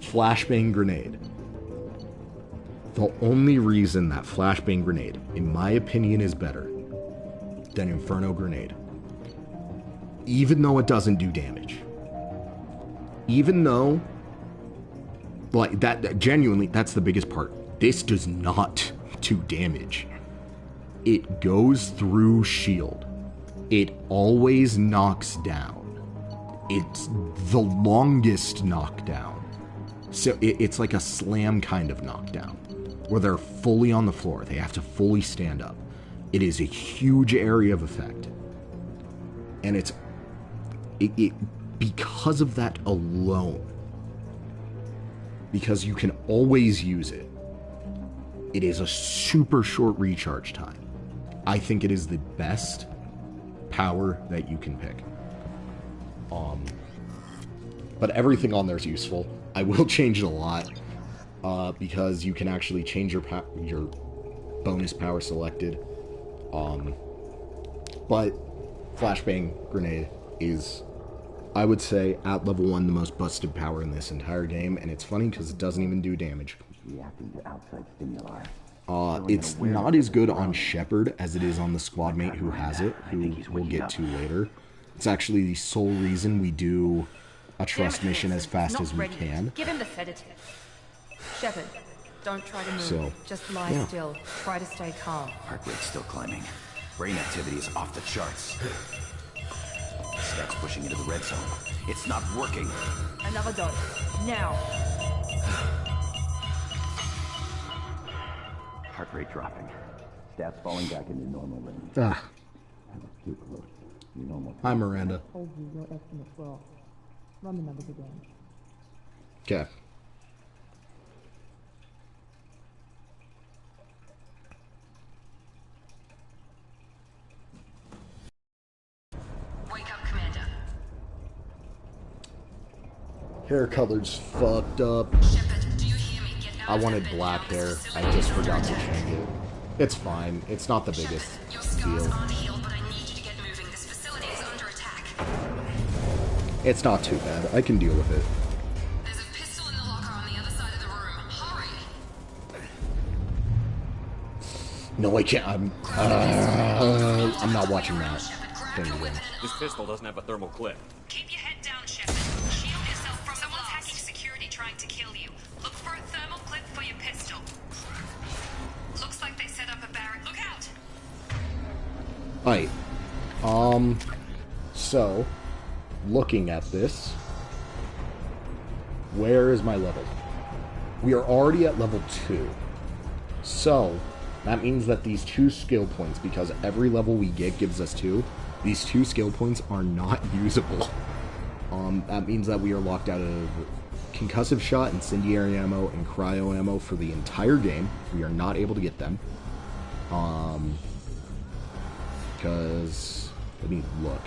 Flashbang Grenade. The only reason that Flashbang Grenade, in my opinion, is better than Inferno Grenade, even though it doesn't do damage, even though, like, that genuinely, that's the biggest part. This does not do damage. It goes through shield. It always knocks down. It's the longest knockdown. So it's like a slam kind of knockdown, where they're fully on the floor. They have to fully stand up. It is a huge area of effect. And it because of that alone, because you can always use it, it is a super short recharge time. I think it is the best power that you can pick. But everything on there is useful. I will change it a lot, because you can actually change your bonus power selected. But Flashbang Grenade is, I would say, at level 1, the most busted power in this entire game, and it's funny because it doesn't even do damage. It's not as good on Shepard as it is on the squad mate who has it, who we'll get to later. It's actually the sole reason we do a trust mission as fast as we can. Give him the sedative. Shepard, don't try to move. So, just lie still. Try to stay calm. Heart rate's still climbing. Brain activity is off the charts. Stats pushing into the red zone. It's not working. Another dose. Now. Heart rate dropping. Stats falling back into normal range. Ah. Too close. Hi, Miranda. Told you your estimates were off. Run the numbers again. Okay. Wake up, Commander. Hair color's fucked up. Shepard, do you hear me? Get out I of wanted that black bed now. hair. This I facility just is under forgot to attack. change it. It's fine. It's not the Shepard, biggest your scars deal. aren't healed, but I need you to get moving. This facility is under attack. It's not too bad. I can deal with it. There's a pistol in the locker on the other side of the room. Hurry! No, I can't. I'm not watching that thing again. This pistol doesn't have a thermal clip. Keep your head down, Shepard. Shield yourself from someone's hacking security trying to kill you. Look for a thermal clip for your pistol. Looks like they set up a barrack. Look out! Alright. So, looking at this, where is my level? We are already at level 2. So, that means that these 2 skill points, because every level we get gives us 2, these 2 skill points are not usable. That means that we are locked out of concussive shot, incendiary ammo, and cryo ammo for the entire game. We are not able to get them. Because, let me look.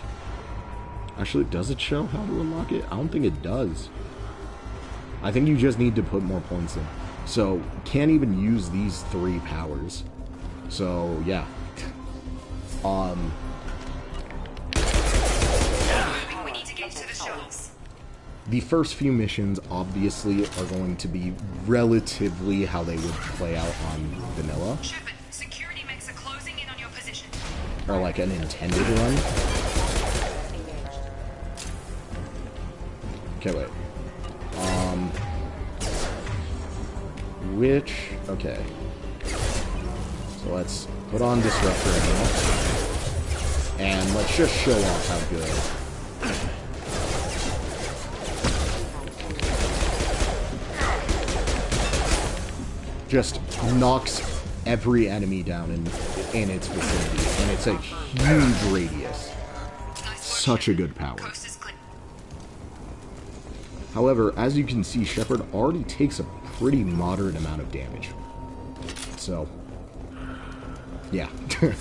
Actually, does it show how to unlock it? I don't think it does. I think you just need to put more points in. So, can't even use these 3 powers. So, yeah. We need to get to the shuttles. The first few missions, obviously, are going to be relatively how they would play out on vanilla. Shepard, security mechs are closing in on your position. Or like an intended run. Okay, wait. Okay. So let's put on Disruptor now. And let's just show off how good. Just knocks every enemy down in its vicinity. And it's a huge radius. such a good power. Coast is clear. However, as you can see, Shepard already takes a pretty moderate amount of damage. So, yeah. Don't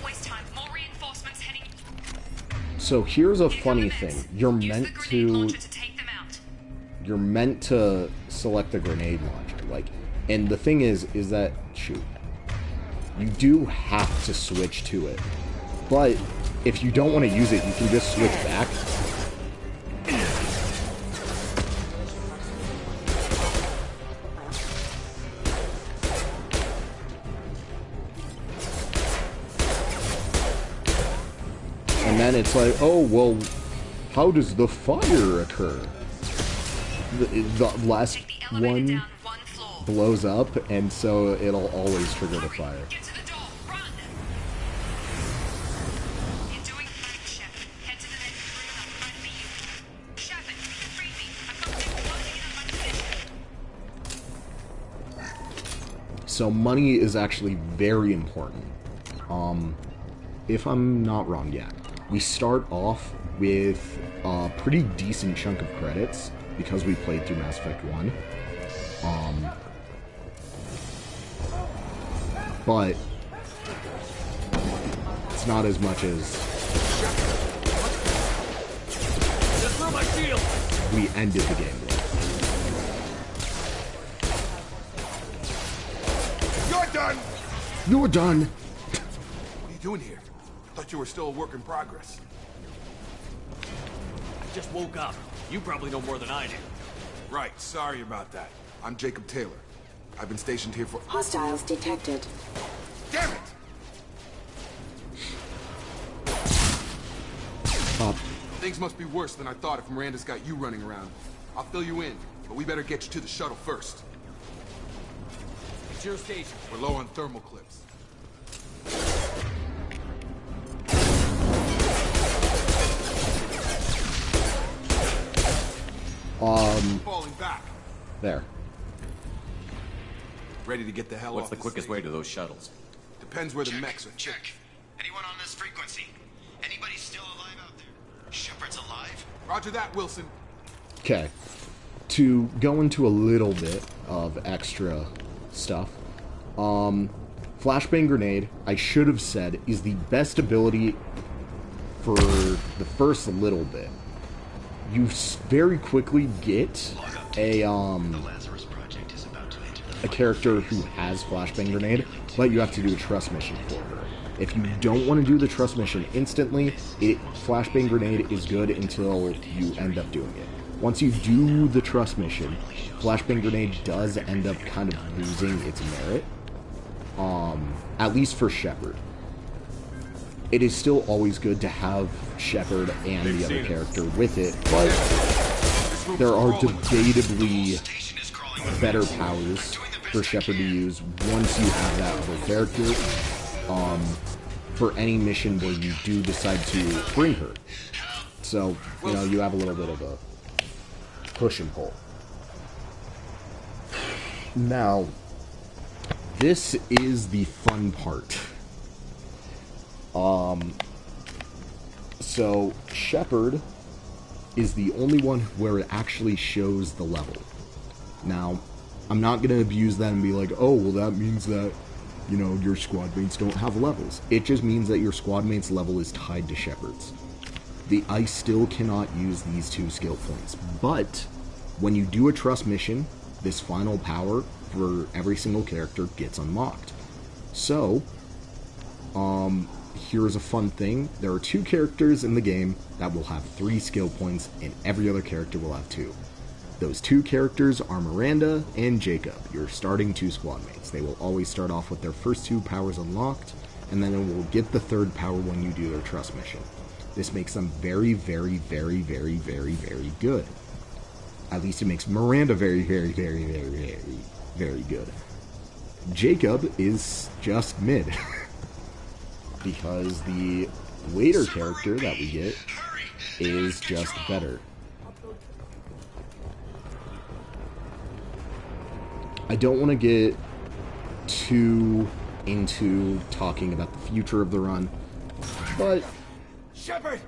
waste time. More reinforcements heading. So here's a funny thing. You're meant to Take them out. you're meant to select the grenade launcher, like, and the thing is that, shoot, you do have to switch to it, but if you don't want to use it, you can just switch back. And then it's like, oh, well, how does the fire occur? The last one blows up, and so it'll always trigger the fire. Get to the door. Run. You're doing fine, Shepard. Head to the next room. I'm right for you. Shepard, free me. I've got people closing in on my position. So money is actually very important. If I'm not wrong, yeah. We start off with a pretty decent chunk of credits because we played through Mass Effect 1. But it's not as much as Just throw my shield. we ended the game with. You're done! You're done! What are you doing here? Thought you were still a work in progress. I just woke up. You probably know more than I do. Right, sorry about that. I'm Jacob Taylor. I've been stationed here for— Hostiles detected. Damn it! Things must be worse than I thought if Miranda's got you running around. I'll fill you in, but we better get you to the shuttle first. It's your station. We're low on thermal clips. Falling back. There. Ready to get the hell What's off the this quickest thing? way to those shuttles? Depends where the mechs are. Check. Anyone on this frequency? Anybody still alive out there? Shepard's alive? Roger that, Wilson. Okay. To go into a little bit of extra stuff, Flashbang Grenade, I should have said, is the best ability for the first little bit. You very quickly get a character who has Flashbang Grenade, but you have to do a trust mission for her. If you don't want to do the trust mission instantly, Flashbang Grenade is good until you end up doing it. Once you do the trust mission, Flashbang Grenade does end up kind of losing its merit, at least for Shepard. It is still always good to have Shepard and the other character with it, but there are debatably better powers for Shepard to use once you have that other character, for any mission where you do decide to bring her. So, you know, you have a little bit of a push and pull. Now, this is the fun part. So Shepard is the only one where it actually shows the level. Now, I'm not going to abuse that and be like, oh, well, that means that, you know, your squad mates don't have levels. It just means that your squad mate's level is tied to Shepard's. I still cannot use these two skill points, but when you do a trust mission, this final power for every single character gets unlocked. So, here's a fun thing. There are 2 characters in the game that will have 3 skill points, and every other character will have 2. Those 2 characters are Miranda and Jacob, your starting 2 squad mates. They will always start off with their first 2 powers unlocked, and then it will get the 3rd power when you do their trust mission. This makes them very, very, very, very, very, very good. At least it makes Miranda very, very, very, very, very, very good. Jacob is just mid. Because the later character that we get is just better. I don't want to get too into talking about the future of the run, but Shepard,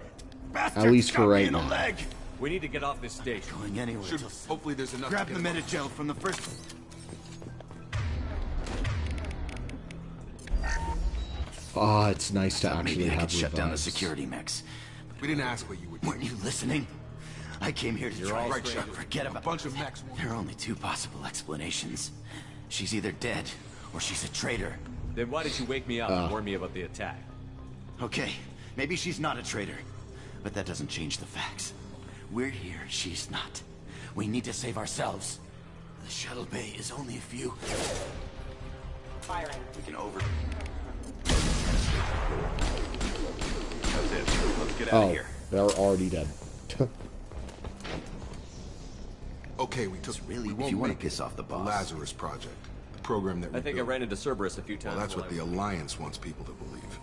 at least for right now. leg. We need to get off this station. Going anywhere. Should, hopefully there's enough Grab to the get him. Metagel from the first. Ah, it's nice to actually Maybe I have could shut down the revives. security mechs. We didn't ask what you would do. Weren't you listening? I came here to try. right, Shepard. Forget about A bunch of mechs. There are only two possible explanations. She's either dead or she's a traitor. Then why did you wake me up and warn me about the attack? Okay, maybe she's not a traitor, but that doesn't change the facts. We're here, she's not. We need to save ourselves. The shuttle bay is only a few. Firing. We can over. That's it. Let's get out Oh, of here. they're already dead. Okay, we took. Really, we if won't you want to make piss it. off the The boss. Lazarus Project, the program that we I think I built. ran into Cerberus a few times. Well, that's what the Alliance wants people to believe.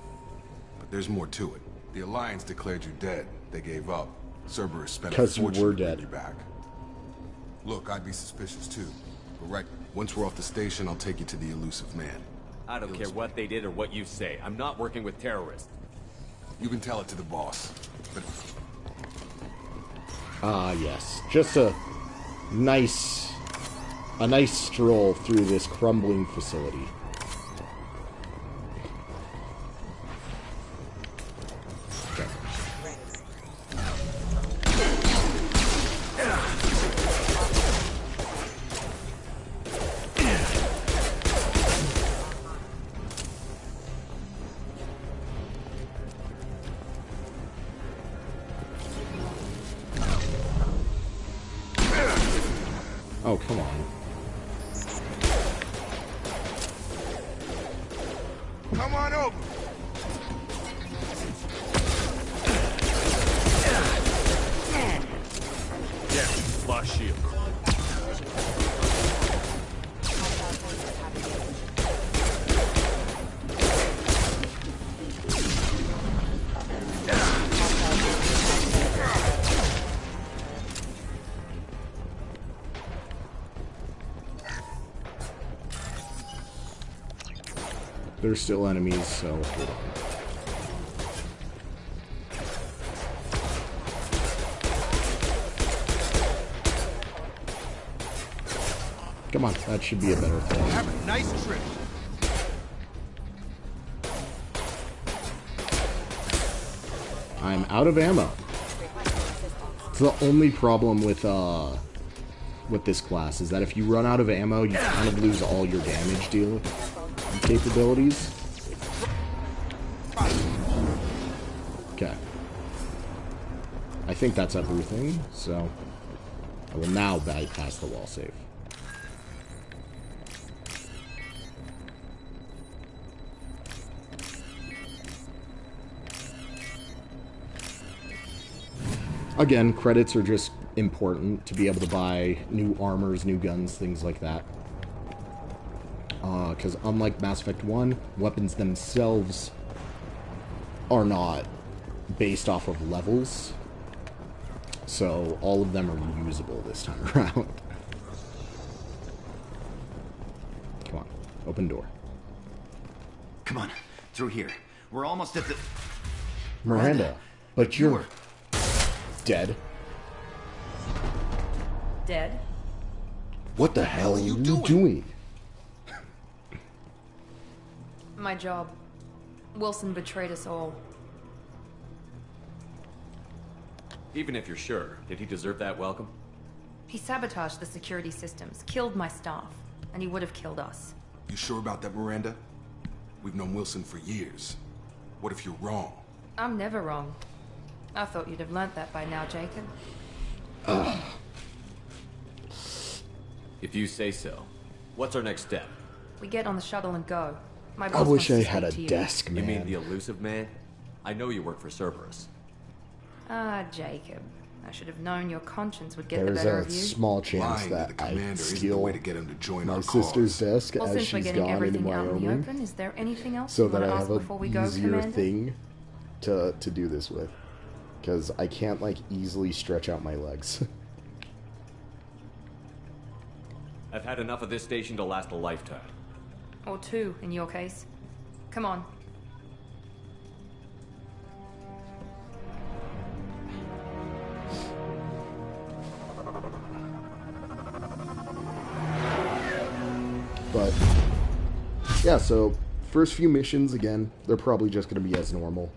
But there's more to it. The Alliance declared you dead. They gave up. Cerberus spent a 'Cause you fortune were to bring dead. you back. Look, I'd be suspicious too. But right, once we're off the station, I'll take you to the Elusive Man. I don't care what they did or what you say. I'm not working with terrorists. You can tell it to the boss. But Ah, yes. Just a nice stroll through this crumbling facility. Okay. Oh, come on. come on over. Yeah, lost shield. There's still enemies, so hold on. Come on, that should be a better thing. Have a nice trip. I'm out of ammo. It's the only problem with this class, is that if you run out of ammo, you kind of lose all your damage deal capabilities. Okay. I think that's everything, so I will now bypass the wall save. Again, credits are just important to be able to buy new armors, new guns, things like that. Because unlike Mass Effect 1, weapons themselves are not based off of levels. So all of them are usable this time around. Come on, open door. Come on, through here. We're almost at the... Miranda, but you're dead. Dead? What the hell are you doing? My job. Wilson betrayed us all. Even if you're sure, did he deserve that welcome? He sabotaged the security systems, killed my staff, and he would have killed us. You sure about that, Miranda? We've known Wilson for years. What if you're wrong? I'm never wrong. I thought you'd have learnt that by now, Jacob. If you say so. What's our next step? We get on the shuttle and go. My I boss wish wants I to had a speak to you. desk, You man. mean the elusive man? I know you work for Cerberus. Ah, Jacob. I should have known your conscience would get the There's better a of you. small chance Lying to that the commander I isn't the steal way to get him to join my our sister's cause. desk Well, as since we're she's getting gone into everything out in the Wyoming, open, is there anything else so you that want I to ask have a before we go, easier Commander? thing to do this with, because I can't like easily stretch out my legs. I've had enough of this station to last a lifetime. Or 2, in your case. Come on. But, yeah, so, first few missions, again, they're probably just going to be as normal.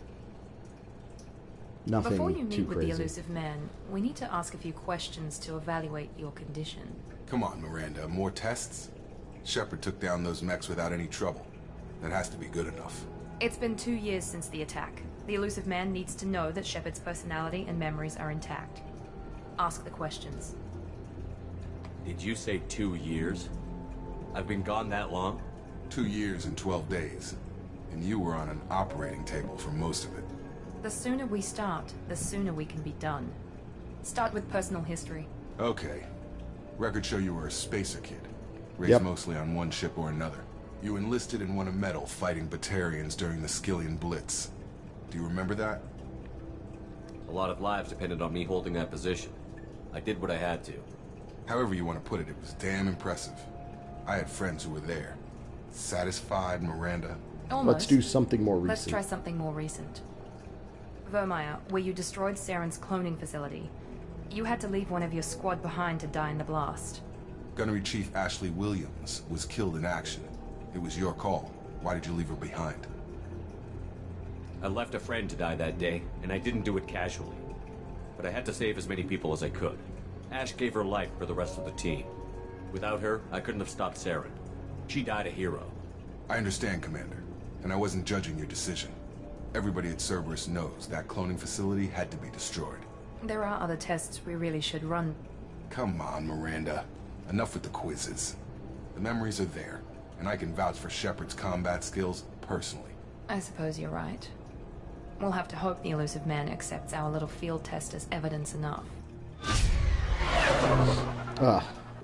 Nothing Before you meet too with crazy. the elusive man, we need to ask a few questions to evaluate your condition. Come on, Miranda, more tests? Shepard took down those mechs without any trouble. That has to be good enough. It's been 2 years since the attack. The elusive man needs to know that Shepard's personality and memories are intact. Ask the questions. Did you say 2 years? I've been gone that long? 2 years and 12 days. And you were on an operating table for most of it. The sooner we start, the sooner we can be done. Start with personal history. Okay. Records show you were a spacer kid. Raised Yep. mostly on one ship or another. You enlisted and won a medal fighting Batarians during the Skillian Blitz. Do you remember that? A lot of lives depended on me holding that position. I did what I had to. However you want to put it, it was damn impressive. I had friends who were there. Satisfied, Miranda? Almost. Let's do something more recent. Let's try something more recent. Vermeer, where you destroyed Saren's cloning facility. You had to leave one of your squad behind to die in the blast. Gunnery Chief Ashley Williams was killed in action. It was your call. Why did you leave her behind? I left a friend to die that day, and I didn't do it casually. But I had to save as many people as I could. Ash gave her life for the rest of the team. Without her, I couldn't have stopped Saren. She died a hero. I understand, Commander, and I wasn't judging your decision. Everybody at Cerberus knows that cloning facility had to be destroyed. There are other tests we really should run. Come on, Miranda. Enough with the quizzes. The memories are there, and I can vouch for Shepard's combat skills personally. I suppose you're right. We'll have to hope the elusive man accepts our little field test as evidence enough.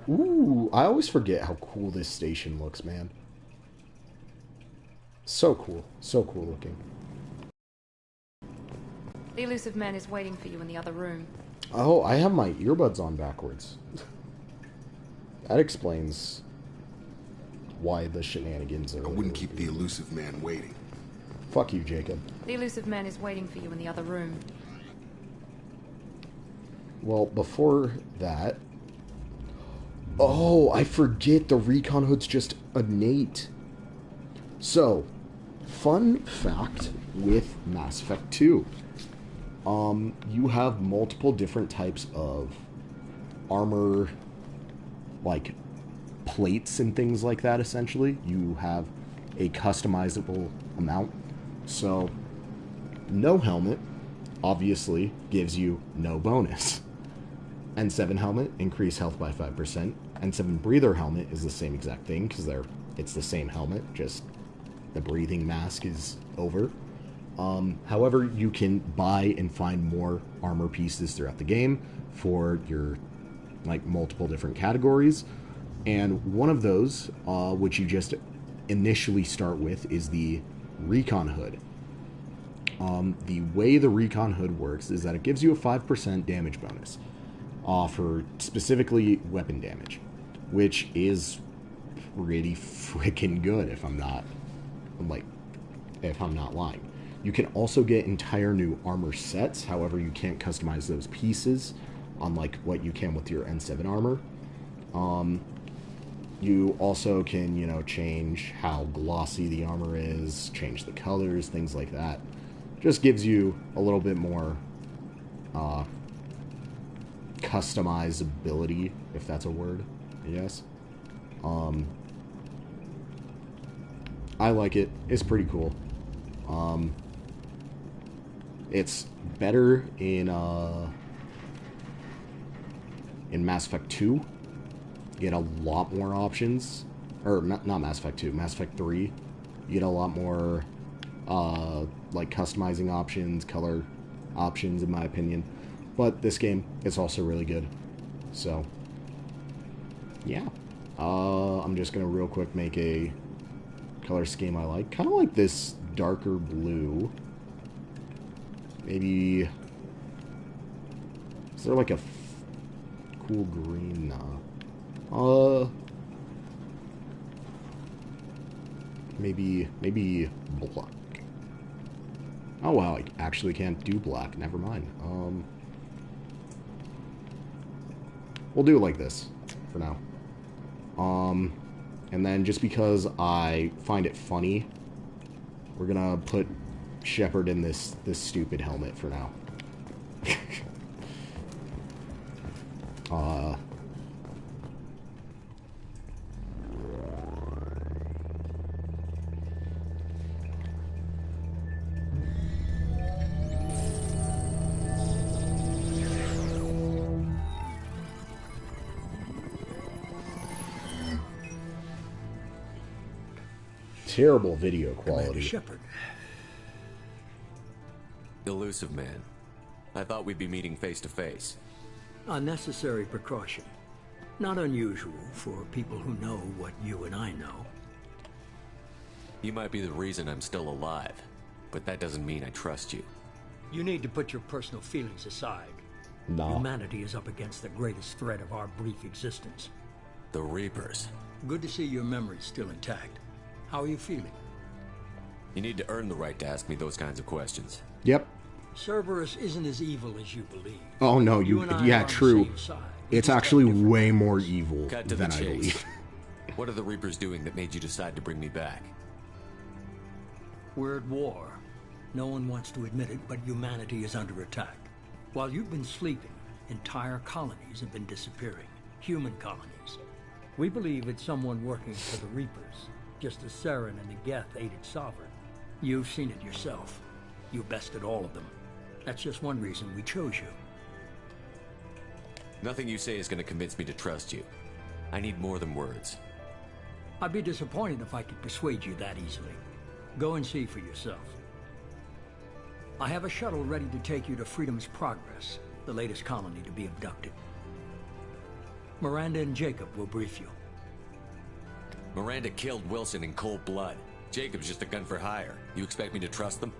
Ooh, I always forget how cool this station looks, man. So cool looking. The elusive man is waiting for you in the other room. Oh, I have my earbuds on backwards. That explains why the shenanigans are... I wouldn't keep the elusive man waiting. Fuck you, Jacob. The elusive man is waiting for you in the other room. Well, before that... Oh, I forget the recon hood's just innate. So, fun fact with Mass Effect 2. You have multiple different types of armor, like, plates and things like that, essentially. You have a customizable amount. So, no helmet, obviously, gives you no bonus. N7 helmet, increase health by 5%. N7 breather helmet is the same exact thing, because it's the same helmet, just the breathing mask is over. However, you can buy and find more armor pieces throughout the game for your, like, multiple different categories. And one of those, which you just initially start with, is the Recon Hood. The way the Recon Hood works is that it gives you a 5% damage bonus for specifically weapon damage, which is pretty freaking good if I'm not lying. You can also get entire new armor sets, however you can't customize those pieces unlike what you can with your N7 armor. You also can, change how glossy the armor is, change the colors, things like that. Just gives you a little bit more customizability, if that's a word, I guess. I like it. It's pretty cool. It's better in Mass Effect 2. You get a lot more options. Or, not Mass Effect 2, Mass Effect 3. You get a lot more, like, customizing options, color options, in my opinion. But this game is also really good. So, yeah. I'm just going to real quick make a color scheme I like. Kind of like this darker blue. Maybe... Is there like a cool green? Nah. Maybe black. Oh wow, I actually can't do black. Never mind. We'll do it like this for now. And then just because I find it funny, we're gonna put Shepard in this stupid helmet for now. Terrible video quality. Shepard. Elusive man. I thought we'd be meeting face to face. A necessary precaution. Not unusual for people who know what you and I know. You might be the reason I'm still alive, but that doesn't mean I trust you. You need to put your personal feelings aside. Nah. Humanity is up against the greatest threat of our brief existence. The Reapers. Good to see your memory's still intact. How are you feeling? You need to earn the right to ask me those kinds of questions. Yep. Cerberus isn't as evil as you believe. Oh no, yeah, true. It's actually way more Cut evil to than the I chase. believe. What are the Reapers doing that made you decide to bring me back? We're at war. No one wants to admit it, but humanity is under attack. While you've been sleeping, entire colonies have been disappearing. Human colonies. We believe it's someone working for the Reapers, just as Saren and the Geth aided Sovereign. You've seen it yourself. You bested all of them. That's just one reason we chose you. Nothing you say is going to convince me to trust you. I need more than words. I'd be disappointed if I could persuade you that easily. Go and see for yourself. I have a shuttle ready to take you to Freedom's Progress, the latest colony to be abducted. Miranda and Jacob will brief you. Miranda killed Wilson in cold blood. Jacob's just a gun for hire. You expect me to trust them?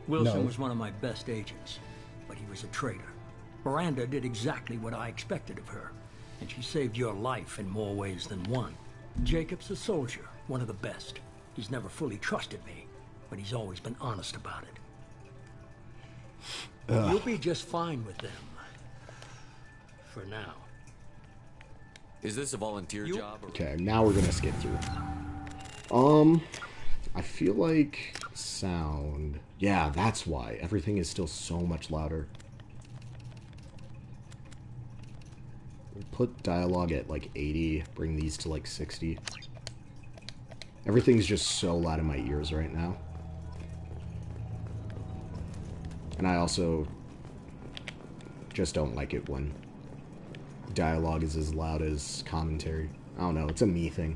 Wilson was one of my best agents, but he was a traitor. Miranda did exactly what I expected of her, and she saved your life in more ways than one. Jacob's a soldier, one of the best. He's never fully trusted me, but he's always been honest about it. You'll be just fine with them. For now. Is this a volunteer job? Or... Okay, now we're gonna skip through. I feel like sound. Yeah, that's why. Everything is still so much louder. We'll put dialogue at like 80, bring these to like 60. Everything's just so loud in my ears right now. And I also just don't like it when dialogue is as loud as commentary. I don't know, it's a me thing.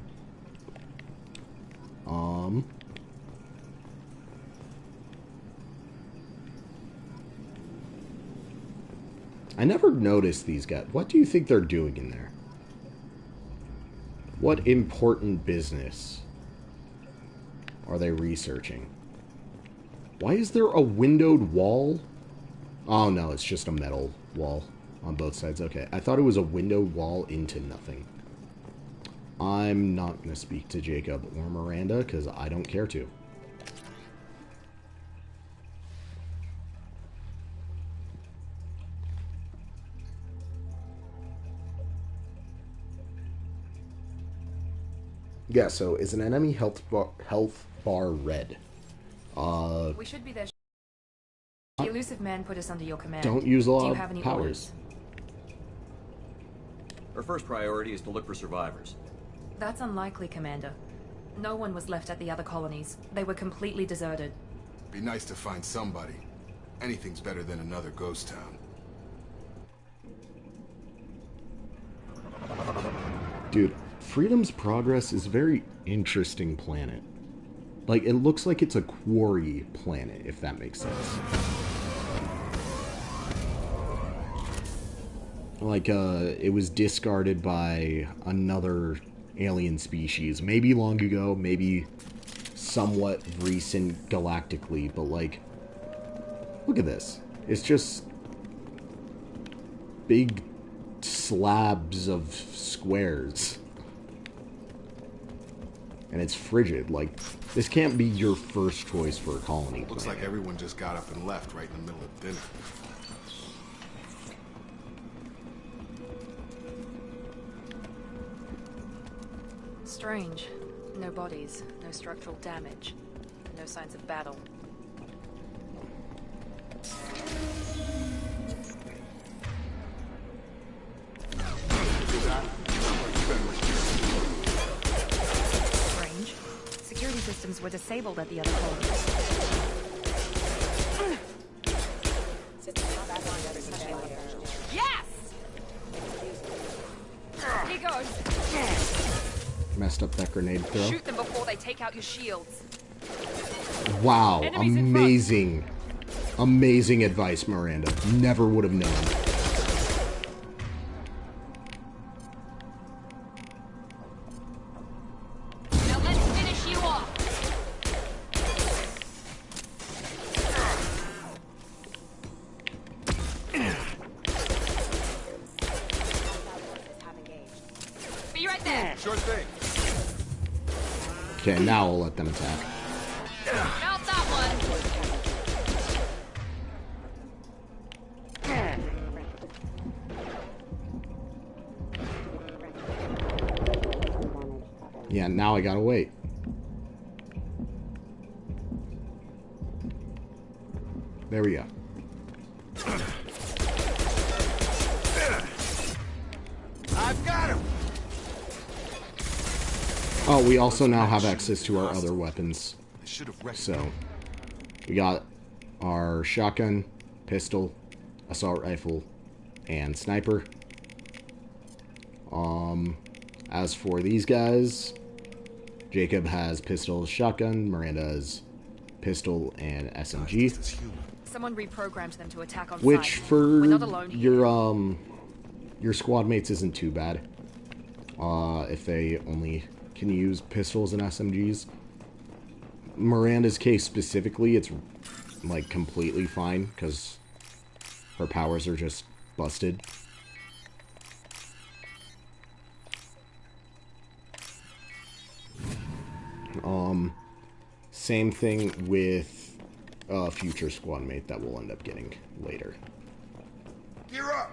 I never noticed these guys. What do you think they're doing in there? What important business are they researching? Why is there a windowed wall? Oh no, it's just a metal wall on both sides. Okay, I thought it was a windowed wall into nothing. I'm not going to speak to Jacob or Miranda because I don't care to. Yeah, so is an enemy health bar red? We should be there. The elusive man put us under your command. Don't use a lot Do you of have any powers. orders? Our first priority is to look for survivors. That's unlikely, Commander. No one was left at the other colonies. They were completely deserted. Be nice to find somebody. Anything's better than another ghost town. Dude, Freedom's Progress is a very interesting planet. Like, it looks like it's a quarry planet, if that makes sense. Like, it was discarded by another alien species. Maybe long ago, maybe somewhat recent galactically, but like, look at this. It's just big slabs of squares. and it's frigid. Like, this can't be your first choice for a colony. Looks like everyone just got up and left right in the middle of dinner. Strange. No bodies, no structural damage, no signs of battle. Strange. Security systems were disabled at the other colonies. Yes! Here goes. Messed up that grenade throw. Shoot them before they take out your shields. Wow, Enemies in amazing. Amazing advice, Miranda. Never would have known. Now let's finish you off. Be right there. Sure thing. Okay, now I'll let them attack. Not that one. Yeah, now I gotta wait. There we go. I've got him. Oh, we also now have access to our other weapons. So, we got our shotgun, pistol, assault rifle, and sniper. As for these guys, Jacob has pistol, shotgun, Miranda has pistol and SMG. Someone reprogrammed them to attack on Which sight. for We're not alone here. your squad mates isn't too bad. If they only can use pistols and SMGs. Miranda's case specifically, it's like completely fine because her powers are just busted. Same thing with a future squad mate that we'll end up getting later. Gear up.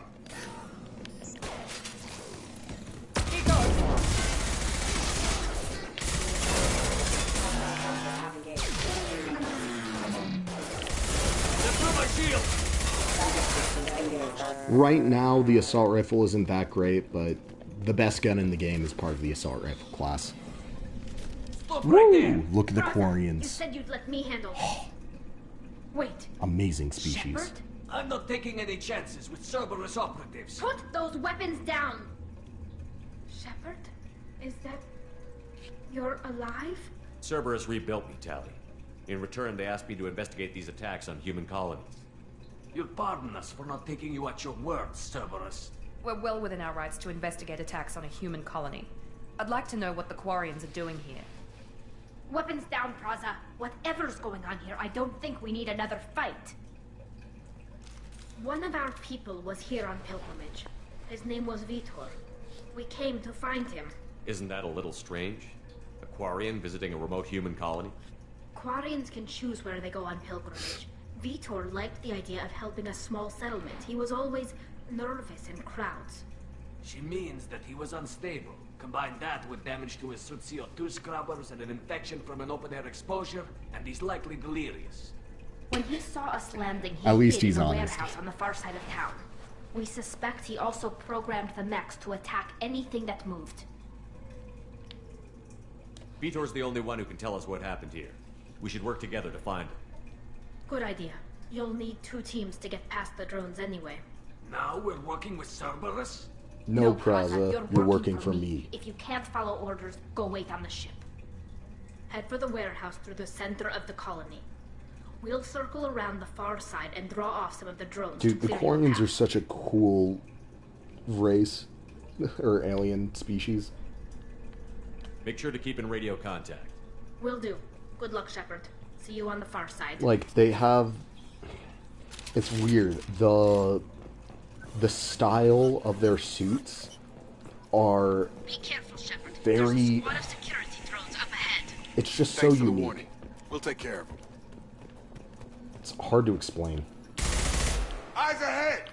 Right now, the assault rifle isn't that great, but the best gun in the game is part of the assault rifle class. Woo! Look at the You Quarians. said you'd let me handle this. Wait, Amazing species. Shepard? I'm not taking any chances with Cerberus operatives. Put those weapons down! Shepard? Is that... You're alive? Cerberus rebuilt me, Tally. In return, they asked me to investigate these attacks on human colonies. You'll pardon us for not taking you at your word, Cerberus. We're well within our rights to investigate attacks on a human colony. I'd like to know what the Quarians are doing here. Weapons down, Praza. Whatever's going on here, I don't think we need another fight. One of our people was here on pilgrimage. His name was Vitor. We came to find him. Isn't that a little strange? A Quarian visiting a remote human colony? Quarians can choose where they go on pilgrimage. Vitor liked the idea of helping a small settlement. He was always nervous in crowds. She means that he was unstable. Combine that with damage to his suit CO2 scrubbers and an infection from an open-air exposure, and he's likely delirious. When he saw us landing, he At least hid he's in a honest. warehouse on the far side of town. We suspect he also programmed the mechs to attack anything that moved. Vitor's the only one who can tell us what happened here. We should work together to find him. Good idea. You'll need 2 teams to get past the drones anyway. Now we're working with Cerberus? No, Praza, Praza, you're working for me. If you can't follow orders, go wait on the ship. Head for the warehouse through the center of the colony. We'll circle around the far side and draw off some of the drones. Dude, to the clear your Quarians path. are such a cool race, or alien species. Make sure to keep in radio contact. Will do. Good luck, Shepard. See you on the far side. Like, they have... It's weird. The style of their suits are Be careful, Shepard. very... There's a squad of security drones up ahead. It's just Thanks so for the unique. warning. We'll take care of him. It's hard to explain. Eyes ahead!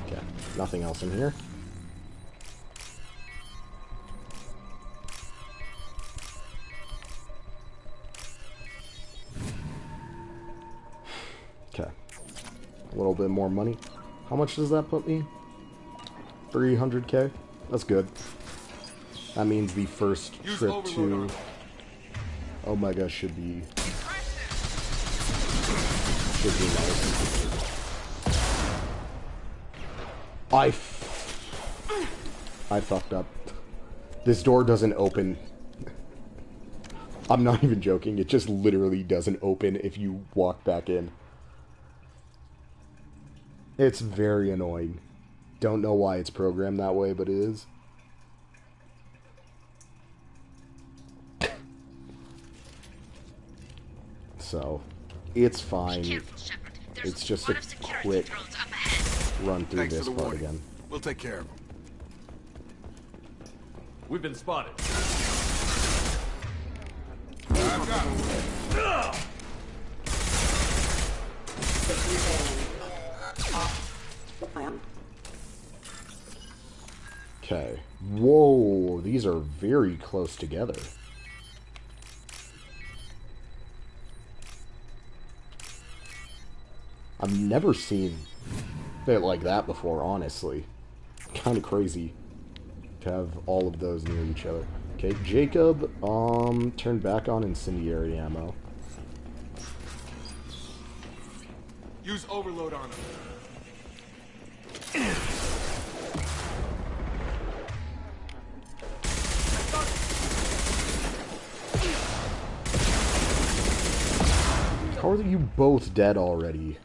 Okay, nothing else in here. Okay, a little bit more money. How much does that put me? 300k? That's good. That means the first trip to Omega should be nice. I fucked up. This door doesn't open. I'm not even joking. It just literally doesn't open if you walk back in. It's very annoying. Don't know why it's programmed that way, but it is. So, it's fine. It's just a quick run through this part again. We'll take care of him. We've been spotted. I've got him. Okay. Whoa, these are very close together. I've never seen it like that before, honestly. Kind of crazy to have all of those near each other. Okay, Jacob, turn back on incendiary ammo. Use overload on him. How are you both dead already?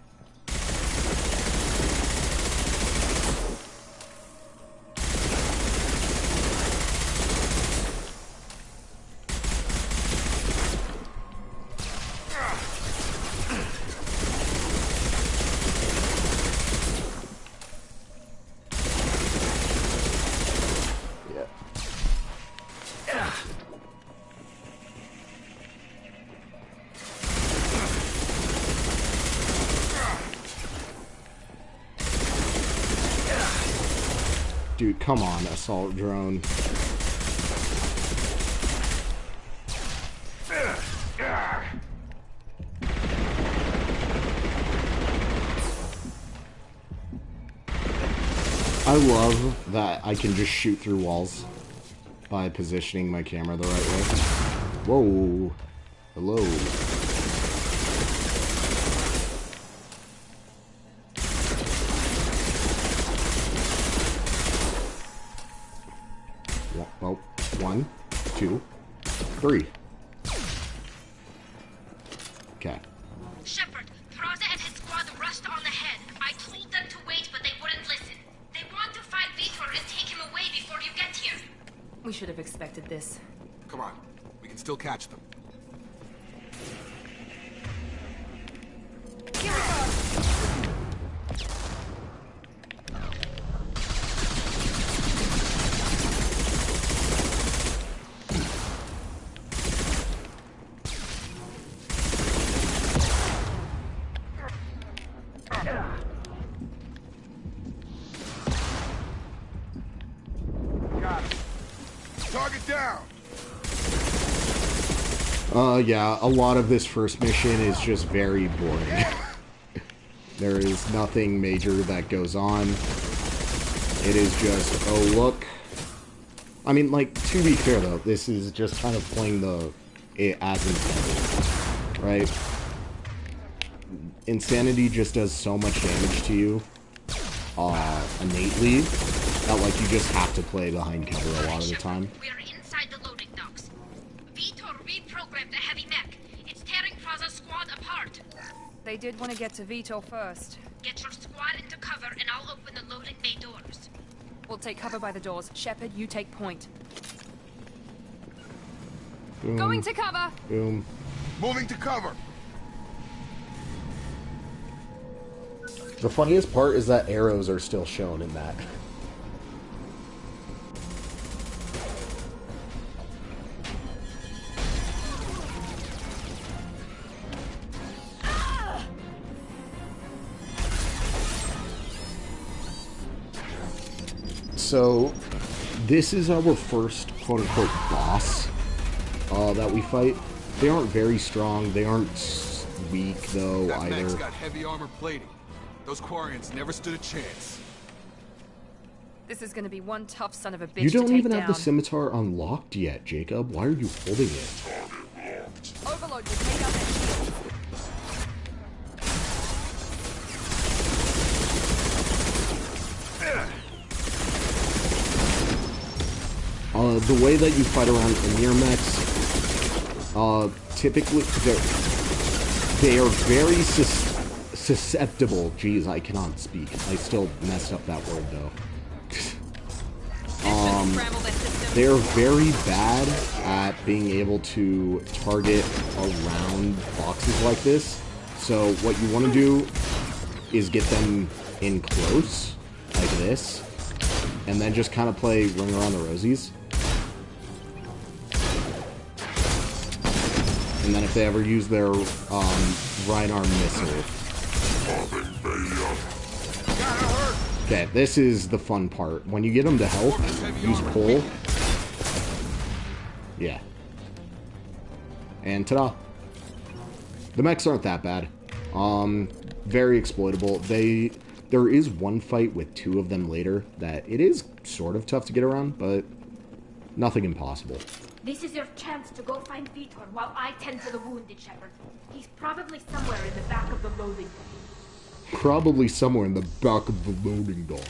Dude, come on, assault drone. I love that I can just shoot through walls by positioning my camera the right way. Whoa. Hello. Well, 1, 2, 3. Okay. Shepard, Praza and his squad rushed on ahead. I told them to wait, but they wouldn't listen. They want to find Vitor and take him away before you get here. We should have expected this. Come on. We can still catch them. Here we go. Target down. Yeah, a lot of this first mission is just very boring. There is nothing major that goes on. It is just, oh look. I mean, like, to be fair though, this is just kind of playing it as intended, right? Insanity just does so much damage to you, innately, that, like, you just have to play behind cover a lot of the time. We are inside the loading docks. Vitor reprogrammed the heavy mech. It's tearing Praza's squad apart. They did want to get to Vitor first. Get your squad into cover and I'll open the loading bay doors. We'll take cover by the doors. Shepard, you take point. Boom. Going to cover! Boom. Moving to cover. The funniest part is that arrows are still shown in that. so this is our first quote-unquote boss that we fight. They aren't very strong. They aren't weak, though, that either. Mech's got heavy armor plating. Those Quarians never stood a chance. This is gonna be one tough son of a bitch You to don't take even have the down. scimitar unlocked yet, Jacob. Why are you holding it? Overlord will take out that shield. The way that you fight around Emir mechs, typically, they are very susceptible. Jeez, I cannot speak. I still messed up that word, though. They're very bad at being able to target around boxes like this. So what you want to do is get them in close, like this, and then just kind of play Ring Around the Rosies. And then if they ever use their right arm missile. Okay, this is the fun part. When you get them to health, use pull. Yeah. And ta-da. The mechs aren't that bad. Very exploitable. There is one fight with 2 of them later that it is sort of tough to get around, but nothing impossible. This is your chance to go find Vitor while I tend to the wounded shepherd. He's probably somewhere in the back of the loading bay. Probably somewhere in the back of the loading dock.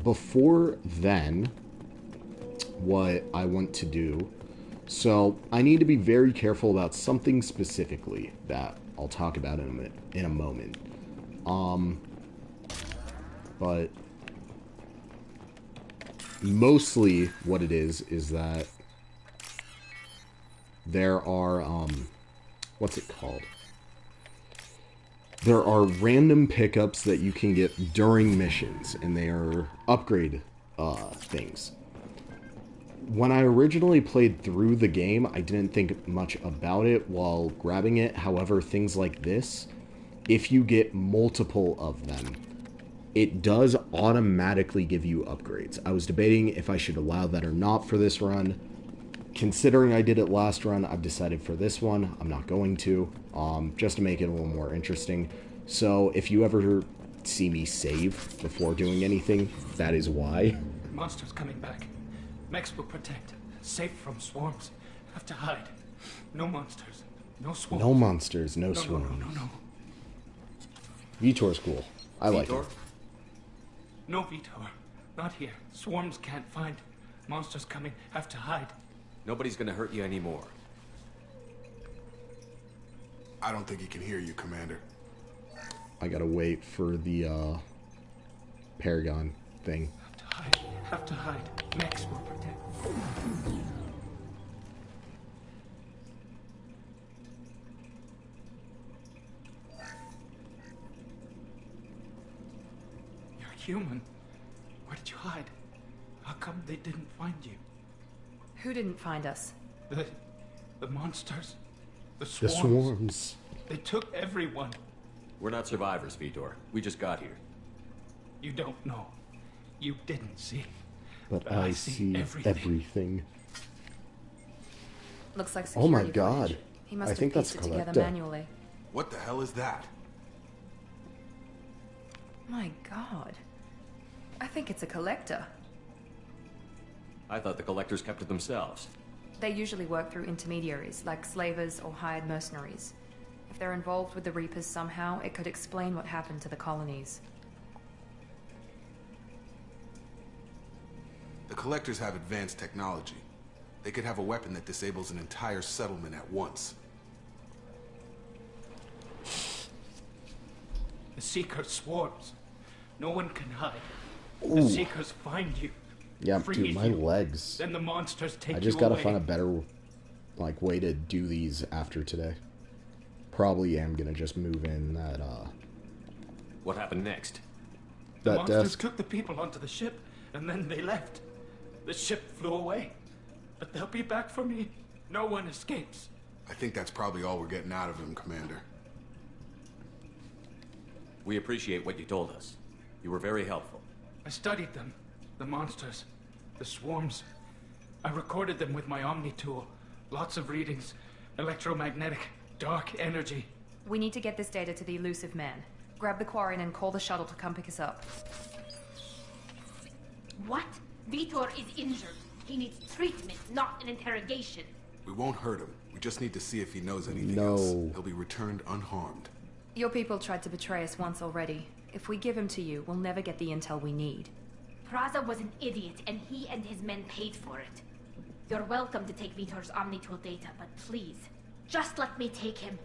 Before then, what I want to do... So, I need to be very careful about something specifically that I'll talk about in a moment. But... mostly what it is that there are, what's it called? There are random pickups that you can get during missions, and they are upgrade things. When I originally played through the game, I didn't think much about it while grabbing it. However, things like this, if you get multiple of them, it does automatically give you upgrades. I was debating if I should allow that or not for this run. Considering I did it last run, I've decided for this one, I'm not going to, just to make it a little more interesting. So if you ever see me save before doing anything, that is why. Monsters coming back. Mechs will protect. Safe from swarms. Have to hide. No monsters. No swarms. No monsters, no swarms. No. Vitor's cool. I like it. No, Vitor. Not here. Swarms can't find. Monsters coming. Have to hide. Nobody's gonna hurt you anymore. I don't think he can hear you, Commander. I gotta wait for the, Paragon thing. Have to hide. Mechs will protect. You're human. Where did you hide? How come they didn't find you? Who didn't find us? The monsters. The swarms. The swarms. They took everyone. We're not survivors, Vitor. We just got here. You don't know. You didn't see. But I see everything. Looks like Oh my security god. footage. He must I have think that's pieced it together Collecta. manually. What the hell is that? My god. I think it's a collector. I thought the collectors kept it themselves. They usually work through intermediaries, like slavers or hired mercenaries. If they're involved with the Reapers somehow, it could explain what happened to the colonies. The collectors have advanced technology. They could have a weapon that disables an entire settlement at once. The Seeker swarms. No one can hide. Ooh. The Seekers find you. Yeah, Free dude, my you. legs. Then the monsters take you I just gotta away. find a better, like, way to do these after today. Probably am gonna just move in that, What happened next? The that monsters desk. took the people onto the ship, and then they left. The ship flew away. But they'll be back for me. No one escapes. I think that's probably all we're getting out of him, Commander. We appreciate what you told us. You were very helpful. I studied them. The monsters. The swarms. I recorded them with my Omni tool. Lots of readings. Electromagnetic. Dark energy. We need to get this data to the elusive man. Grab the Quarian and call the shuttle to come pick us up. What? Vitor is injured. He needs treatment, not an interrogation. We won't hurt him. We just need to see if he knows anything No. else. He'll be returned unharmed. Your people tried to betray us once already. If we give him to you, we'll never get the intel we need. Praza was an idiot, and he and his men paid for it. You're welcome to take Vitor's Omnitool data, but please, just let me take him.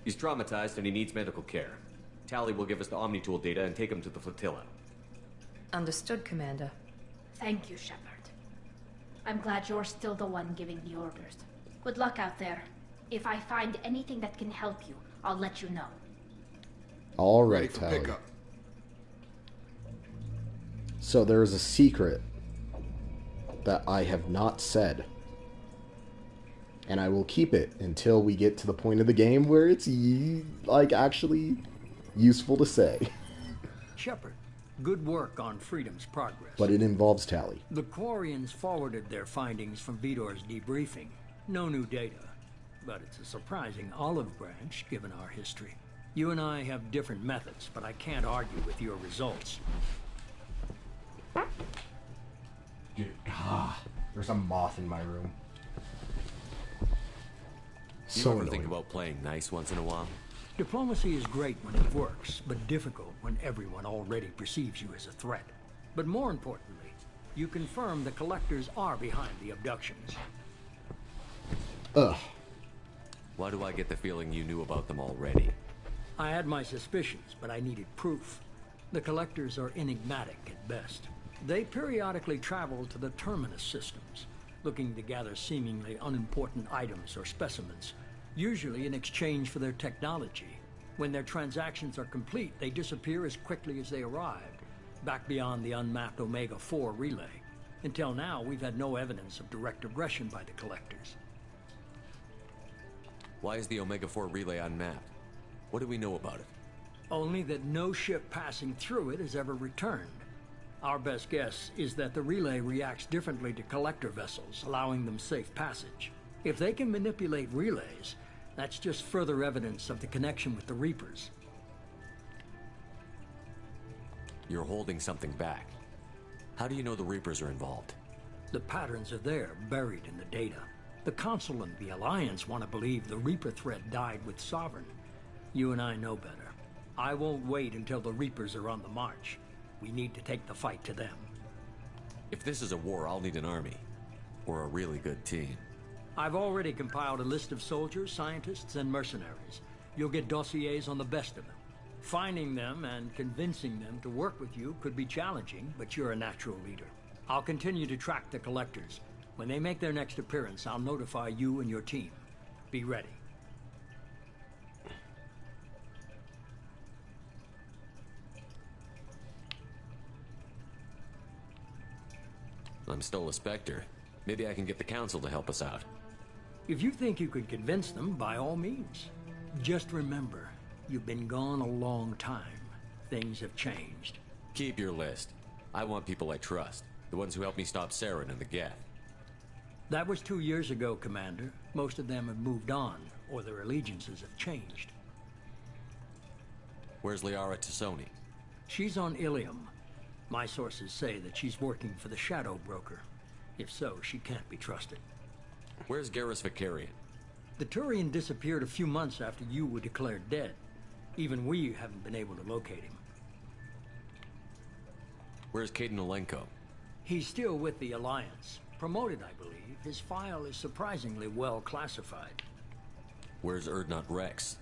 He's traumatized and he needs medical care. Tali will give us the Omnitool data and take him to the flotilla. Understood, Commander. Thank you, Shepard. I'm glad you're still the one giving the orders. Good luck out there. If I find anything that can help you, I'll let you know. All Ready right, for Tali. pickup. So there is a secret that I have not said. And I will keep it until we get to the point of the game where it's, like, actually useful to say. Shepard, good work on Freedom's progress. But it involves Tali. The Quarians forwarded their findings from Vitor's debriefing. No new data, but it's a surprising olive branch given our history. You and I have different methods, but I can't argue with your results. There's a moth in my room. You So ever annoying. think about playing nice once in a while? Diplomacy is great when it works, but difficult when everyone already perceives you as a threat. But more importantly, you confirm the Collectors are behind the abductions. Ugh. Why do I get the feeling you knew about them already? I had my suspicions, but I needed proof. The Collectors are enigmatic at best. They periodically travel to the Terminus systems, looking to gather seemingly unimportant items or specimens, usually in exchange for their technology. When their transactions are complete, they disappear as quickly as they arrived, back beyond the unmapped Omega-4 relay. Until now, we've had no evidence of direct aggression by the Collectors. Why is the Omega-4 relay unmapped? What do we know about it? Only that no ship passing through it has ever returned. Our best guess is that the relay reacts differently to Collector vessels, allowing them safe passage. If they can manipulate relays, that's just further evidence of the connection with the Reapers. You're holding something back. How do you know the Reapers are involved? The patterns are there, buried in the data. The Council and the Alliance want to believe the Reaper threat died with Sovereign. You and I know better. I won't wait until the Reapers are on the march. We need to take the fight to them. If this is a war, I'll need an army. Or a really good team. I've already compiled a list of soldiers, scientists, and mercenaries. You'll get dossiers on the best of them. Finding them and convincing them to work with you could be challenging, but you're a natural leader. I'll continue to track the Collectors. When they make their next appearance, I'll notify you and your team. Be ready. I'm still a Spectre. Maybe I can get the Council to help us out. If you think you could convince them, by all means. Just remember, you've been gone a long time. Things have changed. Keep your list. I want people I trust. The ones who helped me stop Saren and the Geth. That was 2 years ago, Commander. Most of them have moved on, or their allegiances have changed. Where's Liara Tassoni? She's on Ilium. My sources say that she's working for the Shadow Broker. If so, she can't be trusted. Where's Garrus Vakarian? The Turian disappeared a few months after you were declared dead. Even we haven't been able to locate him. Where's Caden Alenko? He's still with the Alliance. Promoted, I believe. His file is surprisingly well classified. Where's Urdnot Rex?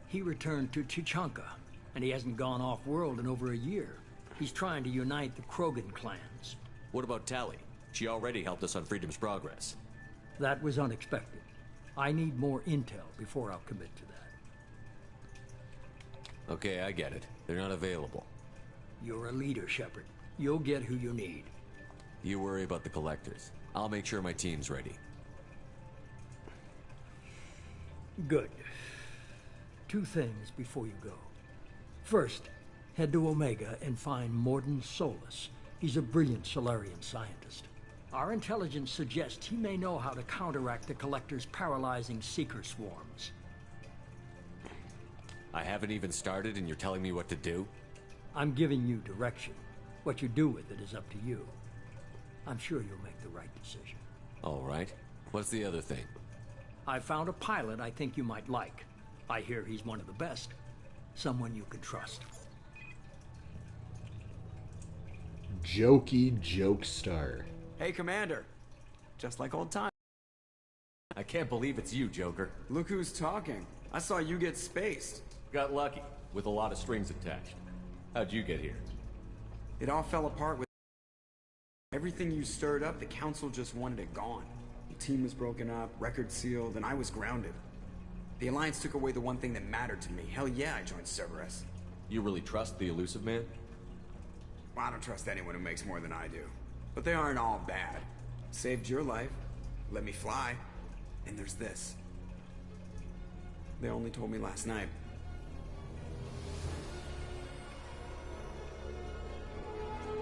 He returned to Chichanka, and he hasn't gone off-world in over a year. He's trying to unite the Krogan clans. What about Tali? She already helped us on Freedom's Progress. That was unexpected. I need more intel before I'll commit to that. Okay, I get it. They're not available. You're a leader, Shepard. You'll get who you need. You worry about the Collectors. I'll make sure my team's ready. Good. 2 things before you go. First, Head to Omega and find Mordin Solus. He's a brilliant Solarian scientist. Our intelligence suggests he may know how to counteract the Collector's paralyzing Seeker swarms. I haven't even started and you're telling me what to do? I'm giving you direction. What you do with it is up to you. I'm sure you'll make the right decision. All right. What's the other thing? I found a pilot I think you might like. I hear he's one of the best. Someone you can trust. Jokey Jokestar. Hey, Commander. Just like old times. I can't believe it's you, Joker. Look who's talking. I saw you get spaced. Got lucky, with a lot of strings attached. How'd you get here? It all fell apart with everything you stirred up. The Council just wanted it gone. The team was broken up, record sealed, and I was grounded. The Alliance took away the one thing that mattered to me. Hell yeah, I joined Cerberus. You really trust the Illusive Man? Well, I don't trust anyone who makes more than I do. But they aren't all bad. Saved your life, let me fly, and there's this. They only told me last night.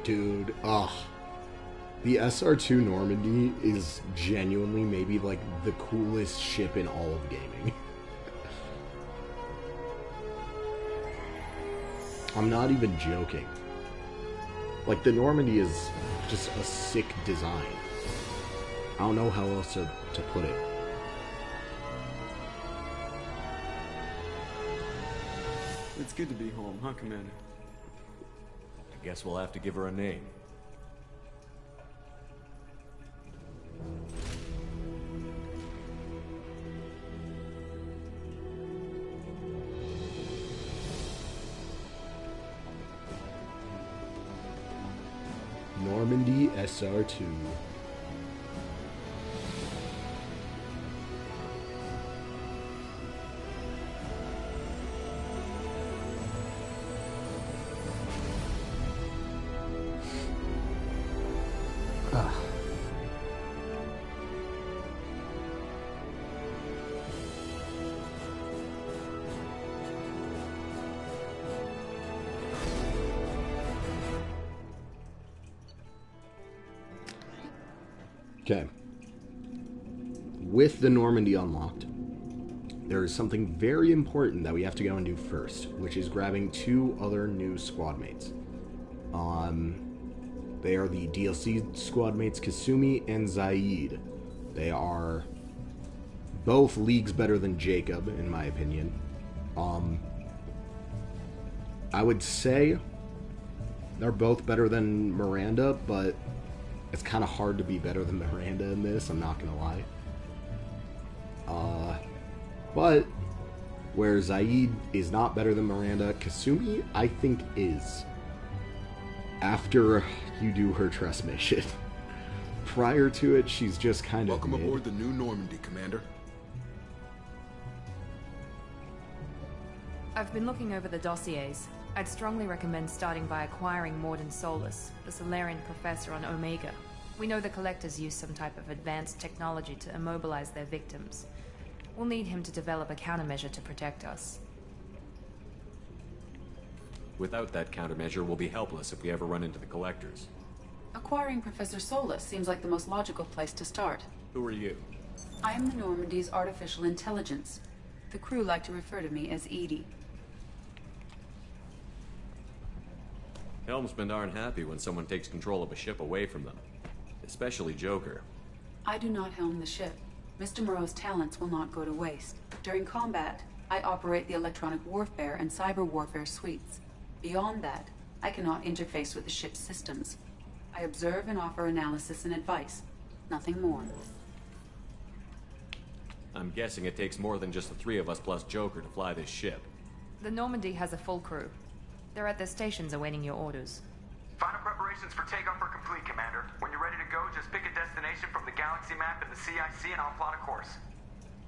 Dude, the SR2 Normandy is genuinely maybe like the coolest ship in all of gaming. I'm not even joking. Like, the Normandy is just a sick design. I don't know how else to put it. It's good to be home, huh, Commander? I guess we'll have to give her a name. Normandy SR2. Okay. With the Normandy unlocked, there is something very important that we have to go and do first, which is grabbing 2 other new squad mates. They are the DLC squad mates Kasumi and Zaid. They are both leagues better than Jacob, in my opinion. I would say they're both better than Miranda, but it's kind of hard to be better than Miranda in this, I'm not gonna lie. But where Zaid is not better than Miranda, Kasumi, I think, is. After you do her trust mission. Prior to it, she's just kind of Welcome aboard the new Normandy, Commander. I've been looking over the dossiers. I'd strongly recommend starting by acquiring Mordin Solus, the Solarian professor on Omega. We know the Collectors use some type of advanced technology to immobilize their victims. We'll need him to develop a countermeasure to protect us. Without that countermeasure, we'll be helpless if we ever run into the Collectors. Acquiring Professor Solus seems like the most logical place to start. Who are you? I am the Normandy's artificial intelligence. The crew like to refer to me as Edie. Helmsmen aren't happy when someone takes control of a ship away from them. Especially Joker. I do not helm the ship. Mr. Moreau's talents will not go to waste. During combat, I operate the electronic warfare and cyber warfare suites. Beyond that, I cannot interface with the ship's systems. I observe and offer analysis and advice. Nothing more. I'm guessing it takes more than just the 3 of us plus Joker to fly this ship. The Normandy has a full crew. They're at their stations awaiting your orders. Final preparations for takeoff are complete, Commander. When you're ready to go, just pick a destination from the galaxy map in the CIC and I'll plot a course.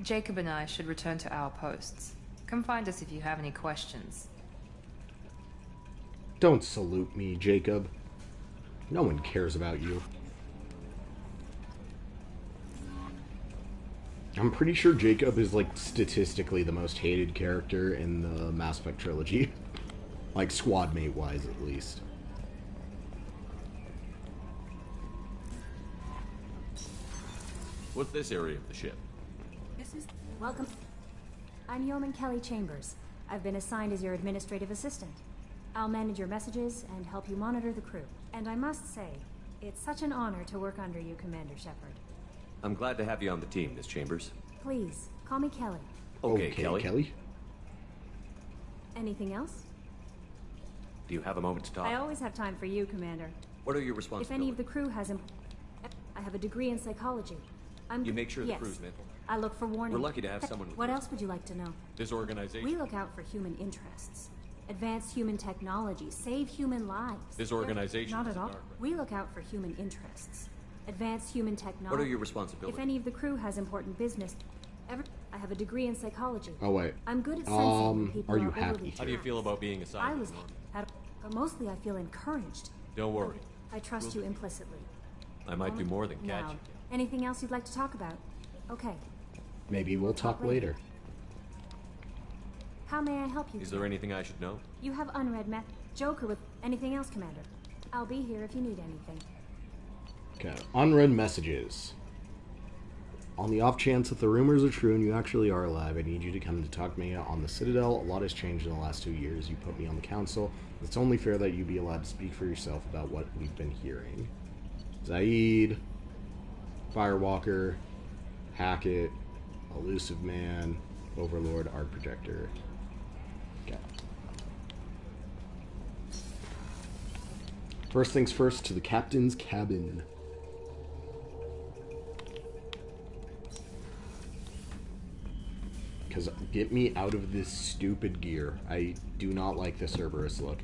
Jacob and I should return to our posts. Come find us if you have any questions. Don't salute me, Jacob. No one cares about you. I'm pretty sure Jacob is, like, statistically the most hated character in the Mass Effect trilogy. Like, squad mate-wise, at least. What's this area of the ship? Welcome. I'm Yeoman Kelly Chambers. I've been assigned as your administrative assistant. I'll manage your messages and help you monitor the crew. And I must say, it's such an honor to work under you, Commander Shepard. I'm glad to have you on the team, Miss Chambers. Please, call me Kelly. Okay, Kelly. Anything else? Do you have a moment to talk? I always have time for you, Commander. What are your responsibilities? If any of the crew has I have a degree in psychology. You make sure the yes. crew's mental. I look for warning. We're lucky to have someone with What your else would you like to know? This organization. We look out for human interests. Advance human technology. Save human lives. This organization. Not at all. We look out for human interests. Advance human technology. What are your responsibilities? If any of the crew has important business, I have a degree in psychology. Oh, wait. I'm good at sensing when people are you overly happy? How do you feel about being assigned? I was, but mostly I feel encouraged. Don't worry. I trust you implicitly. I might do more than catch Now, you. anything else you'd like to talk about? Okay. Maybe we'll talk later. How may I help you? Is there anything I should know? You have unread Joker with anything else, Commander? I'll be here if you need anything. Okay, unread messages. On the off chance that the rumors are true and you actually are alive, I need you to come to talk to me on the Citadel. A lot has changed in the last 2 years. You put me on the council. It's only fair that you be allowed to speak for yourself about what we've been hearing. Zaid, Firewalker, Hackett, Elusive Man, Overlord, Art Projector. Okay. First things first, to the captain's cabin. Because get me out of this stupid gear. I do not like the Cerberus look.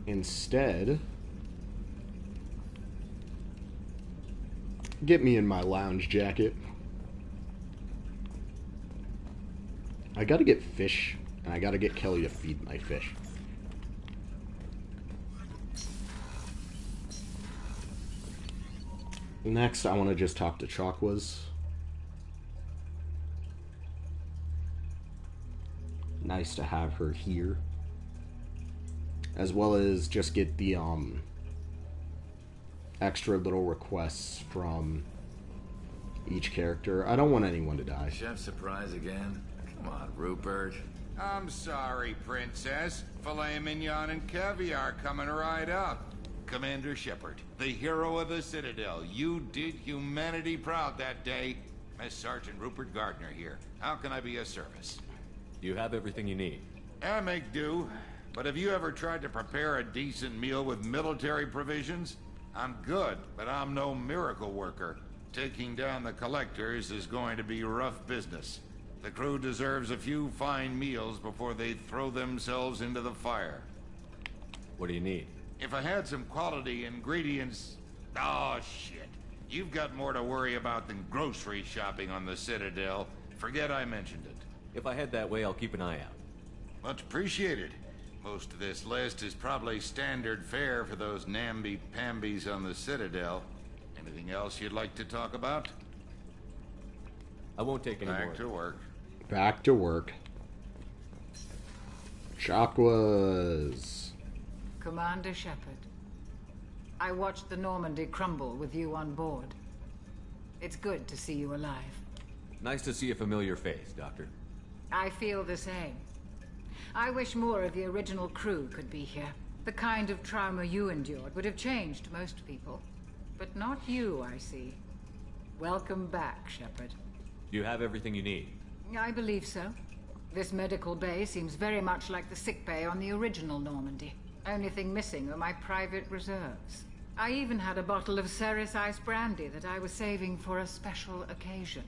Instead, get me in my lounge jacket. I gotta get fish, and I gotta get Kelly to feed my fish. Next, I want to just talk to Chakwas. Nice to have her here. As well as just get the extra little requests from each character. I don't want anyone to die. Chef surprise again? Come on, Rupert. I'm sorry, Princess. Filet mignon and caviar coming right up. Commander Shepard, the hero of the Citadel. You did humanity proud that day. Miss Sergeant Rupert Gardner here. How can I be of service? You have everything you need. I make do. But have you ever tried to prepare a decent meal with military provisions? I'm good, but I'm no miracle worker. Taking down the collectors is going to be rough business. The crew deserves a few fine meals before they throw themselves into the fire. What do you need? If I had some quality ingredients... Oh, shit. You've got more to worry about than grocery shopping on the Citadel. Forget I mentioned it. If I head that way, I'll keep an eye out. Much appreciated. Most of this list is probably standard fare for those namby-pambies on the Citadel. Anything else you'd like to talk about? I won't take any more. Back to work. Back to work. Chakwas. Commander Shepard, I watched the Normandy crumble with you on board. It's good to see you alive. Nice to see a familiar face, Doctor. I feel the same. I wish more of the original crew could be here. The kind of trauma you endured would have changed most people. But not you, I see. Welcome back, Shepard. You have everything you need. I believe so. This medical bay seems very much like the sick bay on the original Normandy. Only thing missing are my private reserves. I even had a bottle of Ceres Ice brandy that I was saving for a special occasion.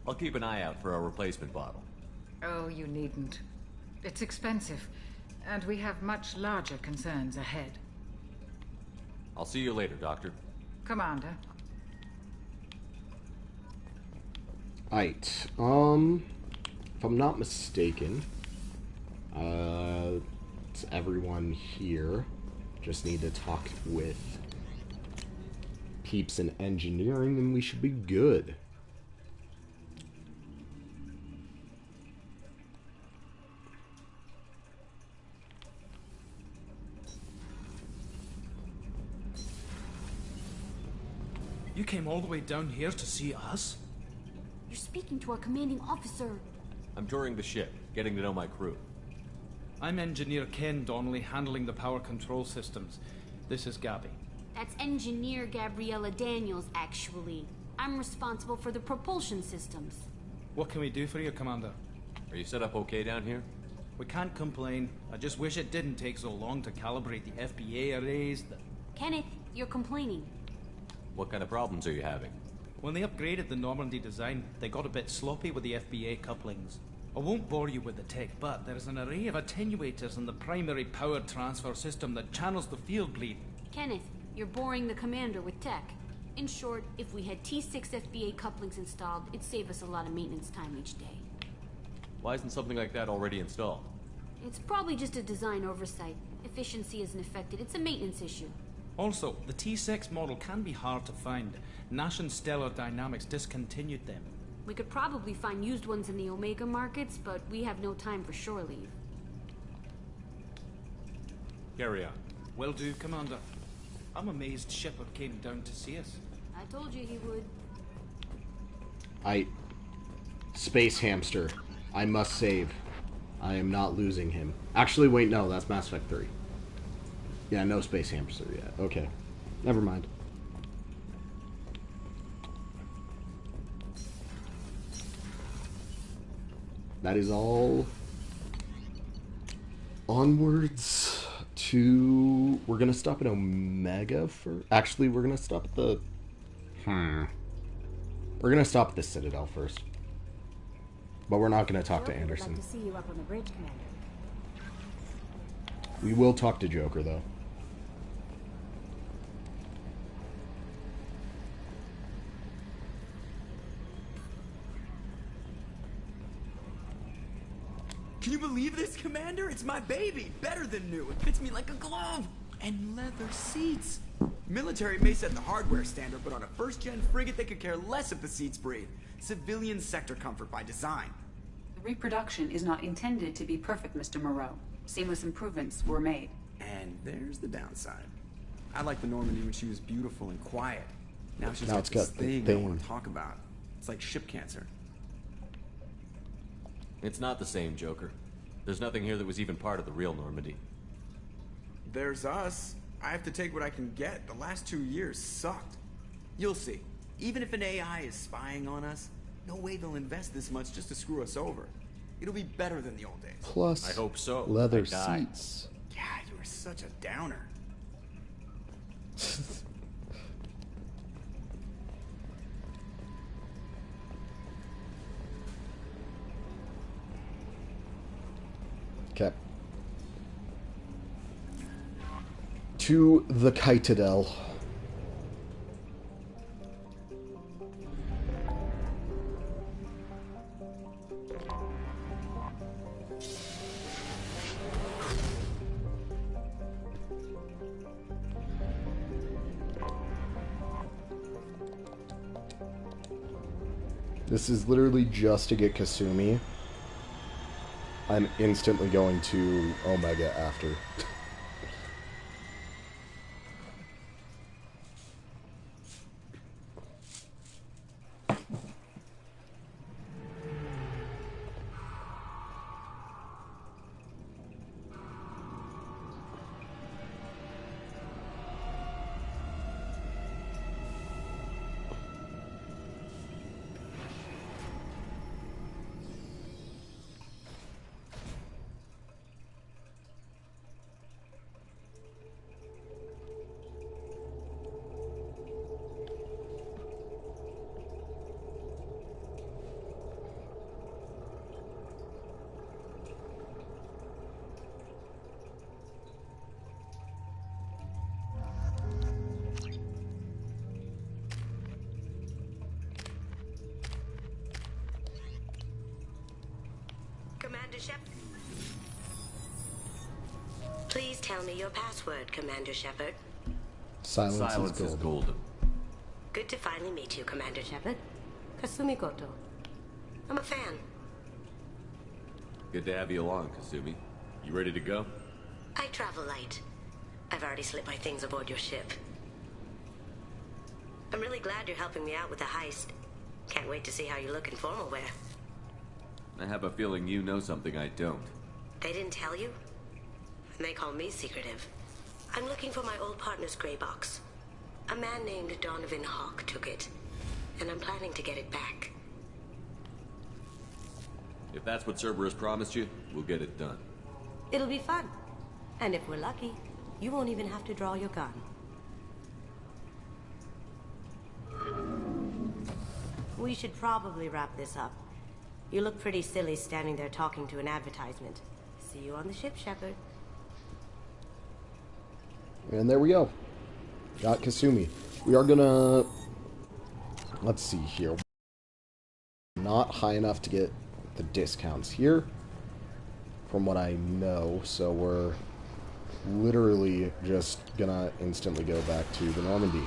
I'll keep an eye out for a replacement bottle. Oh, you needn't. It's expensive, and we have much larger concerns ahead. I'll see you later, Doctor. Commander. Right. If I'm not mistaken, it's everyone here. Just need to talk with peeps in engineering, and we should be good. You came all the way down here to see us? You're speaking to our commanding officer. I'm touring the ship, getting to know my crew. I'm Engineer Ken Donnelly, handling the power control systems. This is Gabby. That's Engineer Gabriella Daniels, actually. I'm responsible for the propulsion systems. What can we do for you, Commander? Are you set up okay down here? We can't complain. I just wish it didn't take so long to calibrate the FBA arrays. Kenneth, you're complaining. What kind of problems are you having? When they upgraded the Normandy design, they got a bit sloppy with the FBA couplings. I won't bore you with the tech, but there is an array of attenuators in the primary power transfer system that channels the field bleed. Kenneth, you're boring the commander with tech. In short, if we had T6 FBA couplings installed, it'd save us a lot of maintenance time each day. Why isn't something like that already installed? It's probably just a design oversight. Efficiency isn't affected. It's a maintenance issue. Also, the T6 model can be hard to find. Nash and Stellar Dynamics discontinued them. We could probably find used ones in the Omega markets, but we have no time for shore leave. Carry on. Will do, Commander. I'm amazed Shepard came down to see us. I told you he would. Space Hamster. I must save. I am not losing him. Actually, wait, no, that's Mass Effect 3. Yeah, no Space Hamster yet. Okay. Never mind. That is all. Onwards to... We're gonna stop at Omega for... Actually, we're gonna stop at the... We're gonna stop at the Citadel first. But we're not gonna talk to Anderson. Would like to see you up on the bridge, Commander. We will talk to Joker, though. Can you believe this, Commander? It's my baby. Better than new. It fits me like a glove. And leather seats. Military may set the hardware standard, but on a first-gen frigate, they could care less if the seats breathe. Civilian sector comfort by design. The reproduction is not intended to be perfect, Mr. Moreau. Seamless improvements were made. And there's the downside. I liked the Normandy when she was beautiful and quiet. Now she's Now got it's this got the thing I thing. want to talk about. It's like ship cancer. It's not the same, Joker. There's nothing here that was even part of the real Normandy. There's us. I have to take what I can get. The last 2 years sucked. You'll see. Even if an AI is spying on us, no way they'll invest this much just to screw us over. It'll be better than the old days. Plus, I hope so. leather I died. seats. Yeah, you were such a downer. Okay. To the Kitadel. This is literally just to get Kasumi. I'm instantly going to Omega after. Commander Shepard. Please tell me your password, Commander Shepard. Silence is golden. Good to finally meet you, Commander Shepard. Kasumi Goto. I'm a fan. Good to have you along, Kasumi. You ready to go? I travel light. I've already slipped my things aboard your ship. I'm really glad you're helping me out with the heist. Can't wait to see how you look in formal wear. I have a feeling you know something I don't. They didn't tell you? They call me secretive. I'm looking for my old partner's gray box. A man named Donovan Hawk took it, and I'm planning to get it back. If that's what Cerberus promised you, we'll get it done. It'll be fun. And if we're lucky, you won't even have to draw your gun. We should probably wrap this up. You look pretty silly standing there talking to an advertisement. See you on the ship, Shepard. And there we go. Got Kasumi. We are gonna... Let's see here. Not high enough to get the discounts here, from what I know, so we're literally just gonna instantly go back to the Normandy.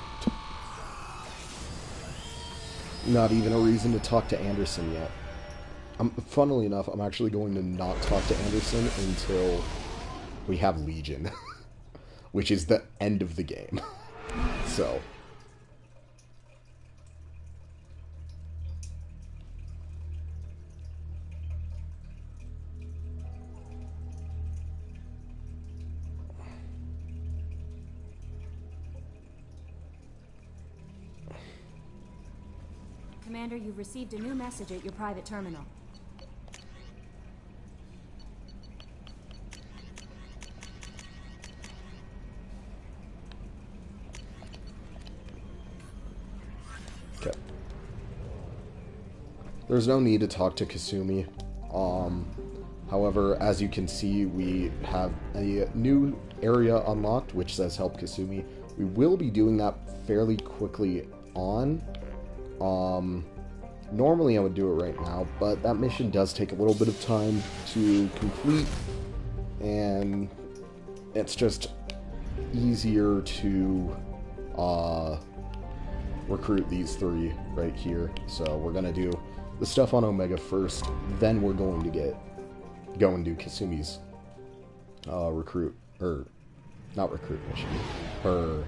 Not even a reason to talk to Anderson yet. Funnily enough, I'm actually going to not talk to Anderson until we have Legion, which is the end of the game. So... Commander, you've received a new message at your private terminal. Okay. There's no need to talk to Kasumi. However, as you can see, we have a new area unlocked, which says Help Kasumi. We will be doing that fairly quickly on. Normally I would do it right now, but that mission does take a little bit of time to complete, and it's just easier to, recruit these three right here. So we're gonna do the stuff on Omega first, then we're going to go and do Kasumi's, not recruit mission, her,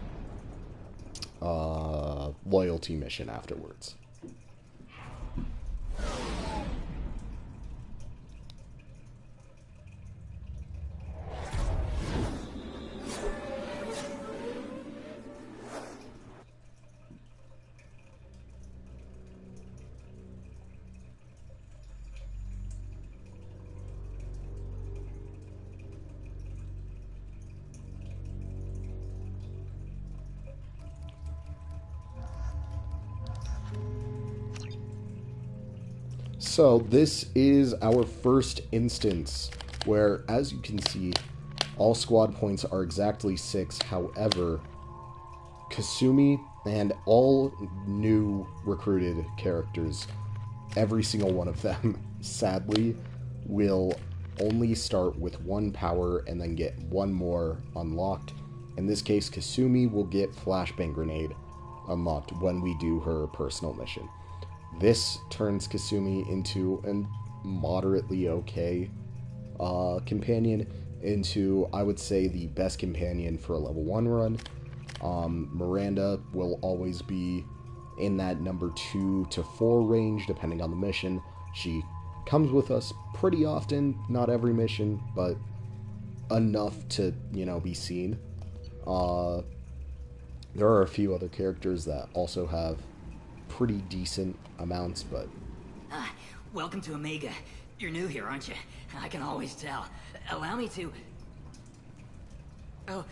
loyalty mission afterwards. So this is our first instance where, as you can see, all squad points are exactly 6. However, Kasumi and all new recruited characters, every single one of them, sadly, will only start with 1 power and then get 1 more unlocked. In this case, Kasumi will get Flashbang Grenade unlocked when we do her personal mission. This turns Kasumi into a moderately okay companion, into, I would say, the best companion for a level 1 run. Miranda will always be in that number 2 to 4 range, depending on the mission. She comes with us pretty often, not every mission, but enough to, you know, be seen. There are a few other characters that also have pretty decent amounts, but... Welcome to Omega. You're new here, aren't you? I can always tell. Allow me to... Oh,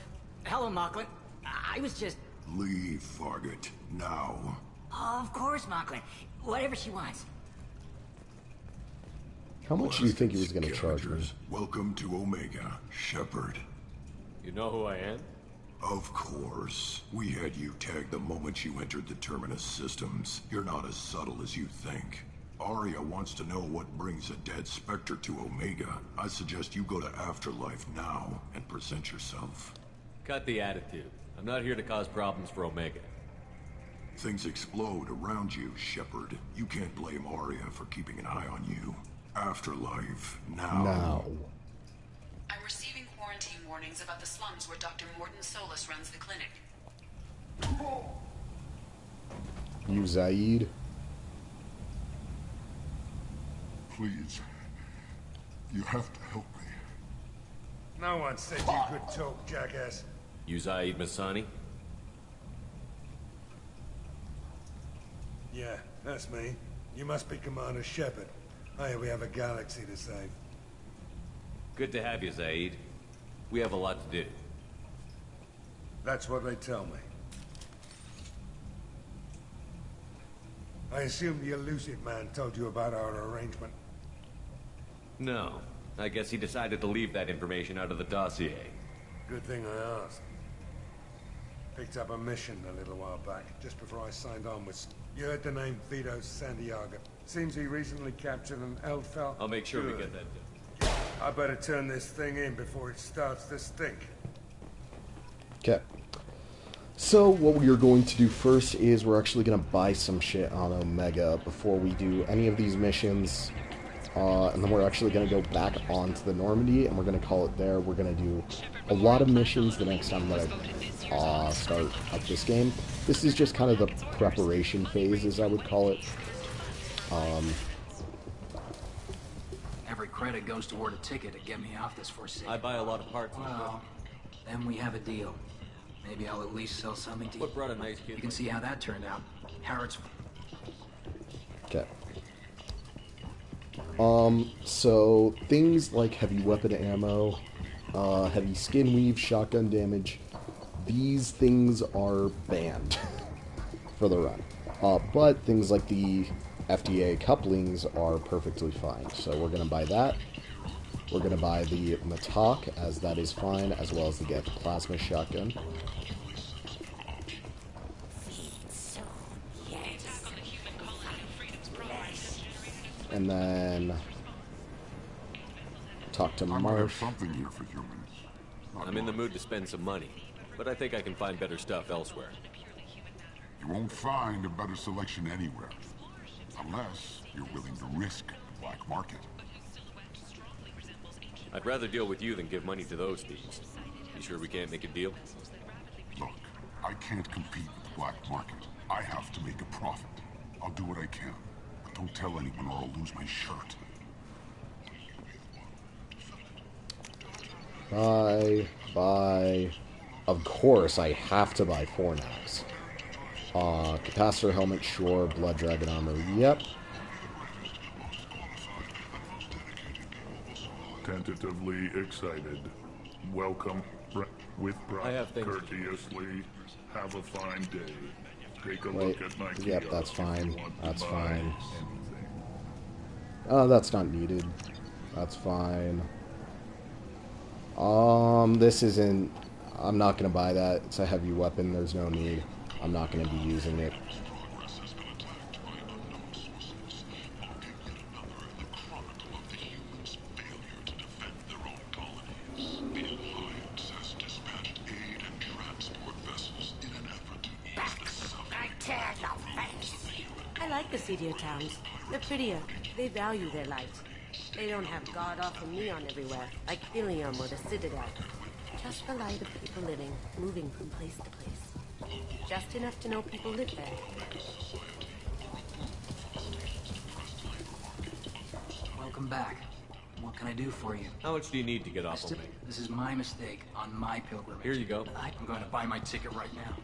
hello, Mocklin. I was just... Leave, Fargate, now. Of course, Mocklin. Whatever she wants. How much do you think he was going to charge me? Welcome to Omega, Shepard. You know who I am? Of course. We had you tagged the moment you entered the Terminus systems. You're not as subtle as you think. Aria wants to know what brings a dead Spectre to Omega. I suggest you go to Afterlife now and present yourself. Cut the attitude. I'm not here to cause problems for Omega. Things explode around you, Shepard. You can't blame Aria for keeping an eye on you. Afterlife now. Now. I'm receiving quarantine warnings about the slums where Dr. Mordin Solus runs the clinic. You, Zaid. Please. You have to help me. No one said you could talk, jackass. You Zaid Masani? Yeah, that's me. You must be Commander Shepard. Hey, we have a galaxy to save. Good to have you, Zaid. We have a lot to do. That's what they tell me. I assume the elusive man told you about our arrangement. No. I guess he decided to leave that information out of the dossier. Good thing I asked. Picked up a mission a little while back, just before I signed on with... You heard the name Vito Santiago. Seems he recently captured an Elfel. I'll make sure we get that done. I better turn this thing in before it starts to stink. Okay. So what we are going to do first is we're actually going to buy some shit on Omega before we do any of these missions. And then we're actually going to go back onto the Normandy, and we're going to call it there. We're going to do a lot of missions the next time that I start up this game. This is just kind of the preparation phase, as I would call it. Every credit goes toward a ticket to get me off this forsake. I buy a lot of parts. Well, then we have a deal. Maybe I'll at least sell something to you. What brought a nice kid? You can see how that turned out. Harrod's... Okay. So things like heavy weapon ammo, heavy skin weave, shotgun damage, these things are banned for the run. But things like the FDA couplings are perfectly fine. So we're going to buy that. We're going to buy the Matok, as that is fine, as well as the Geth Plasma Shotgun. And then talk to Marsh. Something here for humans. I'm in the mood to spend some money, but I think I can find better stuff elsewhere. You won't find a better selection anywhere. Unless you're willing to risk the black market. I'd rather deal with you than give money to those thieves. You sure we can't make a deal? Look, I can't compete with the black market. I have to make a profit. I'll do what I can. But don't tell anyone or I'll lose my shirt. Buy. Of course, I have to buy Fornax. Capacitor helmet, sure. Blood Dragon armor, yep. Tentatively excited. Welcome with pride. Courteously. Have a fine day. Take a look at my yep, that's fine. That's fine. That's not needed. That's fine. This isn't... I'm not gonna buy that. It's a heavy weapon. There's no need. I'm not gonna be using it. I like the seedier towns. They're prettier. They value their light. They don't have god-awful neon everywhere, like Ilium or the Citadel. Just the light of people living, moving from place to place. Just enough to know people live there. Welcome back. What can I do for you? How much do you need to get off on me? This is my mistake on my pilgrimage. Here you go. I'm going to buy my ticket right now.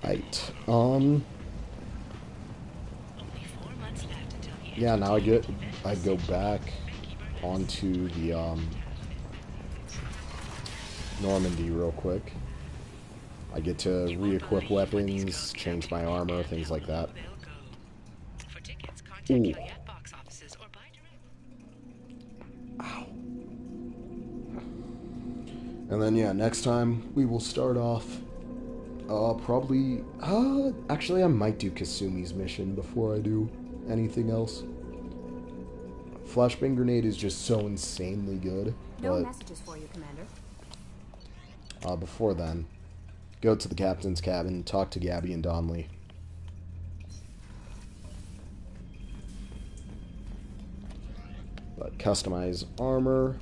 Right. Yeah, now I go back onto the Normandy real quick. I get to re-equip weapons, change my armor, things like that. Ooh. Ow. And then yeah, next time we will start off probably actually I might do Kasumi's mission before I do anything else. Flashbang Grenade is just so insanely good. No messages for you, Commander. Before then, go to the captain's cabin, talk to Gabby and Donnelly. But customize armor.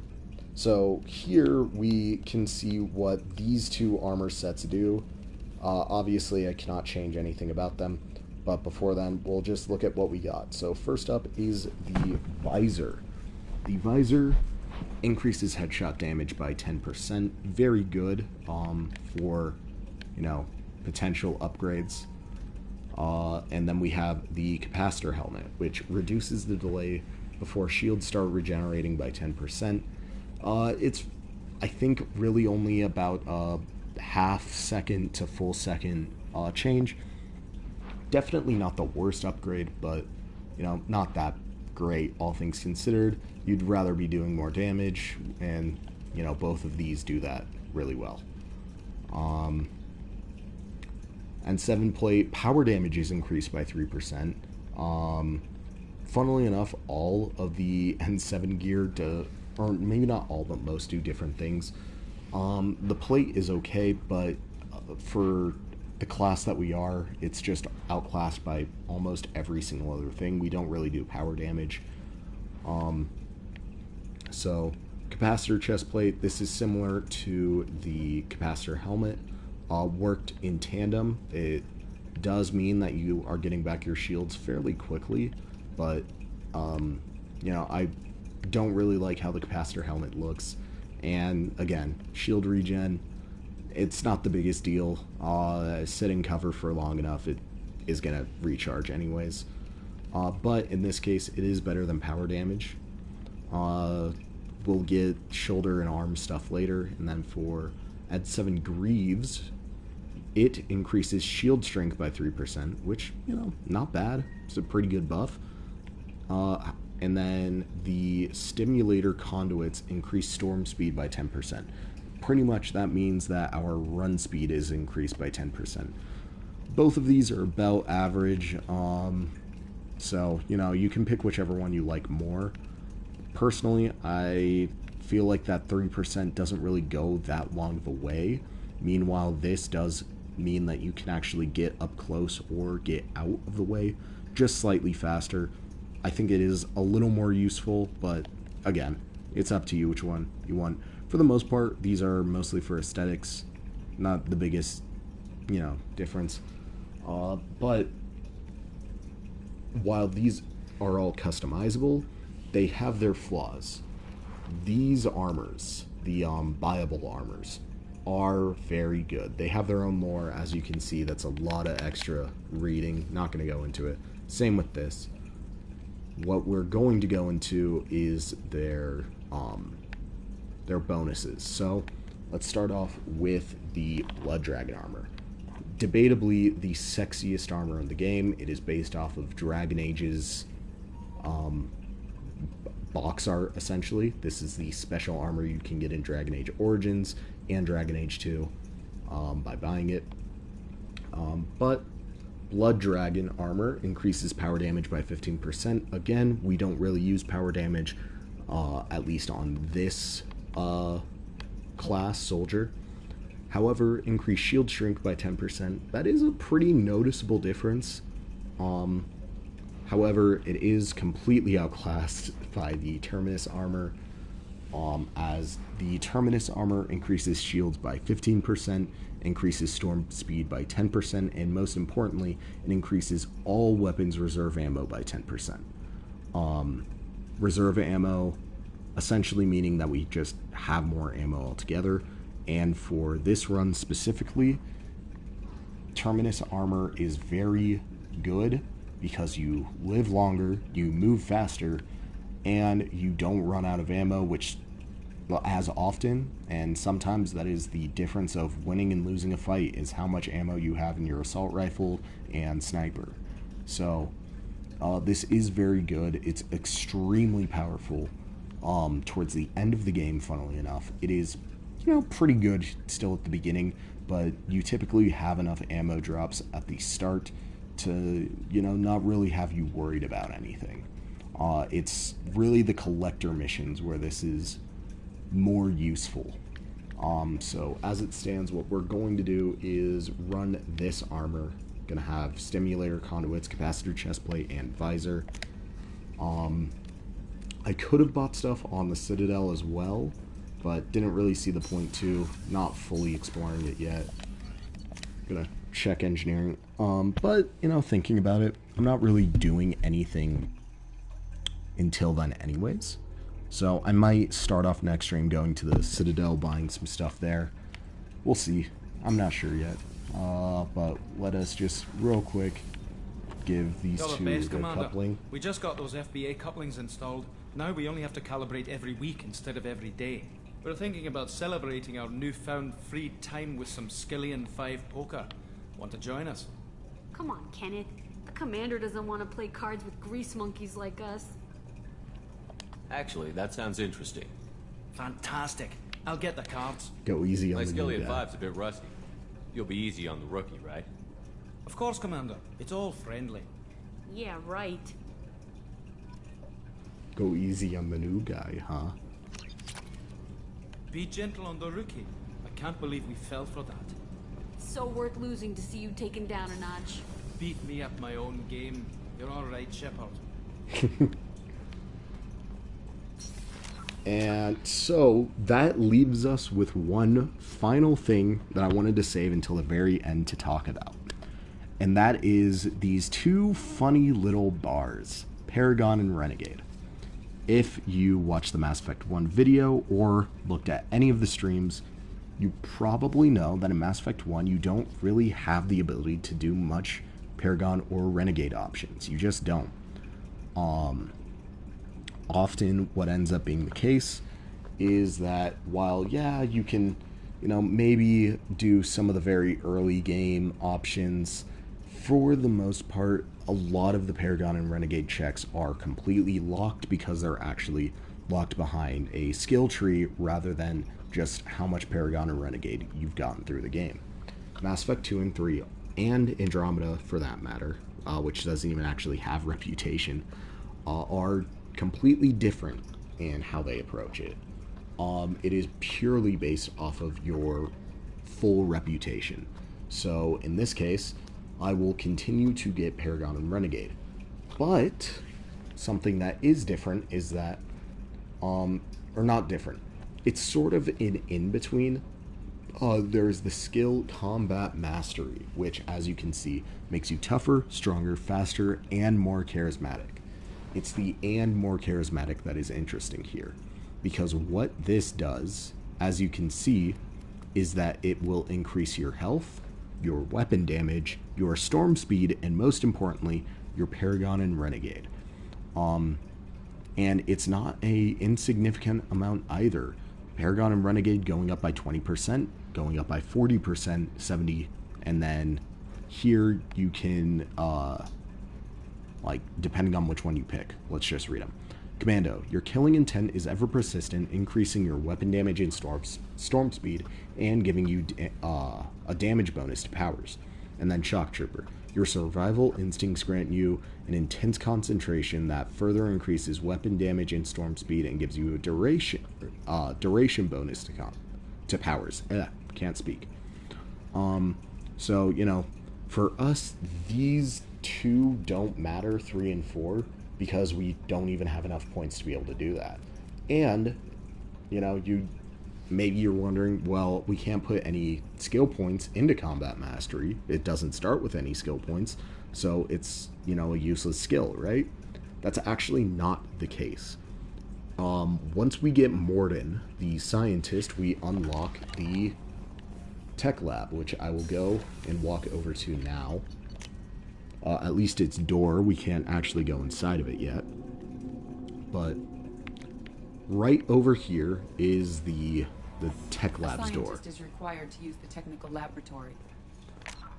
So here we can see what these two armor sets do. Obviously, I cannot change anything about them. But before then, we'll just look at what we got. So first up is the visor. The visor increases headshot damage by 10%. Very good for, you know, potential upgrades. And then we have the capacitor helmet, which reduces the delay before shields start regenerating by 10%. It's, I think, really only about a half second to full second change. Definitely not the worst upgrade, but, you know, not that great, all things considered. You'd rather be doing more damage, and, you know, both of these do that really well. And 7-plate power damage is increased by 3%. Funnily enough, all of the N7 gear do, or maybe not all, but most do different things. The plate is okay, but for the class that we are, it's just outclassed by almost every single other thing. We don't really do power damage. So, capacitor chest plate, this is similar to the capacitor helmet. Worked in tandem. It does mean that you are getting back your shields fairly quickly, but, you know, I don't really like how the capacitor helmet looks. And, again, shield regen, it's not the biggest deal. Sit in cover for long enough, it is going to recharge anyways. But in this case, it is better than power damage. We'll get shoulder and arm stuff later. And then for N7 Greaves, it increases shield strength by 3%, which, you know, not bad. It's a pretty good buff. And then the stimulator conduits increase storm speed by 10%. Pretty much that means that our run speed is increased by 10%. Both of these are about average, so, you know, you can pick whichever one you like more. Personally, I feel like that 3% doesn't really go that long of a way. Meanwhile, this does mean that you can actually get up close or get out of the way just slightly faster. I think it is a little more useful, but again, it's up to you which one you want. For the most part, these are mostly for aesthetics, not the biggest, you know, difference. But while these are all customizable, they have their flaws. These armors, the buyable armors, are very good. They have their own lore, as you can see. That's a lot of extra reading. Not going to go into it. Same with this. What we're going to go into is their bonuses. So let's start off with the Blood Dragon armor. Debatably the sexiest armor in the game. It is based off of Dragon Age's box art, essentially. This is the special armor you can get in Dragon Age Origins and Dragon Age 2 by buying it. But Blood Dragon armor increases power damage by 15%. Again, we don't really use power damage, at least on this class, Soldier. However, increased shield shrink by 10%. That is a pretty noticeable difference. However, it is completely outclassed by the Terminus armor, as the Terminus armor increases shields by 15%, increases storm speed by 10%, and most importantly, it increases all weapons reserve ammo by 10%. Reserve ammo, essentially meaning that we just have more ammo altogether, and for this run specifically, Terminus armor is very good because you live longer, you move faster, and you don't run out of ammo, which as often, and sometimes that is the difference of winning and losing a fight, is how much ammo you have in your assault rifle and sniper. So this is very good. It's extremely powerful towards the end of the game, funnily enough. It is, you know, pretty good still at the beginning, but you typically have enough ammo drops at the start to, you know, not really have you worried about anything. It's really the collector missions where this is more useful. So as it stands, what we're going to do is run this armor. Gonna have stimulator, conduits, capacitor, chestplate, and visor. I could have bought stuff on the Citadel as well, but didn't really see the point to. Not fully exploring it yet. Gonna check engineering. But, you know, thinking about it, I'm not really doing anything until then anyways. So I might start off next stream going to the Citadel, buying some stuff there. We'll see. I'm not sure yet. But let us just real quick give these two the coupling. We just got those FBA couplings installed. Now we only have to calibrate every week instead of every day. We're thinking about celebrating our newfound free time with some Skillian 5 poker. Want to join us? Come on, Kenneth. The commander doesn't want to play cards with grease monkeys like us. Actually, that sounds interesting. Fantastic. I'll get the cards. Go easy on my the new Skillian guy. 5's a bit rusty. You'll be easy on the rookie, right? Of course, Commander. It's all friendly. Yeah, right. Go easy on the new guy, huh? Be gentle on the rookie. I can't believe we fell for that. So worth losing to see you taken down a notch. Beat me at my own game. You're all right, Shepard. And so that leaves us with one final thing that I wanted to save until the very end to talk about. And that is these two funny little bars, Paragon and Renegade. If you watched the Mass Effect 1 video or looked at any of the streams, you probably know that in Mass Effect 1 you don't really have the ability to do much Paragon or Renegade options. You just don't. Often what ends up being the case is that while, yeah, you can, you know, maybe do some of the very early game options, for the most part, a lot of the Paragon and Renegade checks are completely locked because they're actually locked behind a skill tree rather than just how much Paragon and Renegade you've gotten through the game. Mass Effect 2 and 3, and Andromeda for that matter, which doesn't even actually have reputation, are completely different in how they approach it. It is purely based off of your full reputation. So in this case, I will continue to get Paragon and Renegade. But something that is different is that, or not different, it's sort of an in-between. There's the skill Combat Mastery, which, as you can see, makes you tougher, stronger, faster, and more charismatic. It's the and more charismatic that is interesting here, because what this does, as you can see, is that it will increase your health, your weapon damage, your storm speed, and most importantly, your Paragon and Renegade. And it's not a insignificant amount either. Paragon and Renegade going up by 20%, going up by 40%, 70, and then here you can, like, depending on which one you pick. Let's just read them. Commando, your killing intent is ever persistent, increasing your weapon damage and storm speed, and giving you a damage bonus to powers. And then Shock Trooper, your survival instincts grant you an intense concentration that further increases weapon damage and storm speed and gives you a duration bonus to powers. Can't speak. So, you know, for us, these two don't matter, 3 and 4, because we don't even have enough points to be able to do that. And, you know, maybe you're wondering, well, we can't put any skill points into Combat Mastery. It doesn't start with any skill points, so it's, you know, a useless skill, right? That's actually not the case. Once we get Mordin, the scientist, we unlock the tech lab, which I will go and walk over to now. At least its door. We can't actually go inside of it yet. But right over here is the tech lab's door. A scientist is required to use the technical laboratory.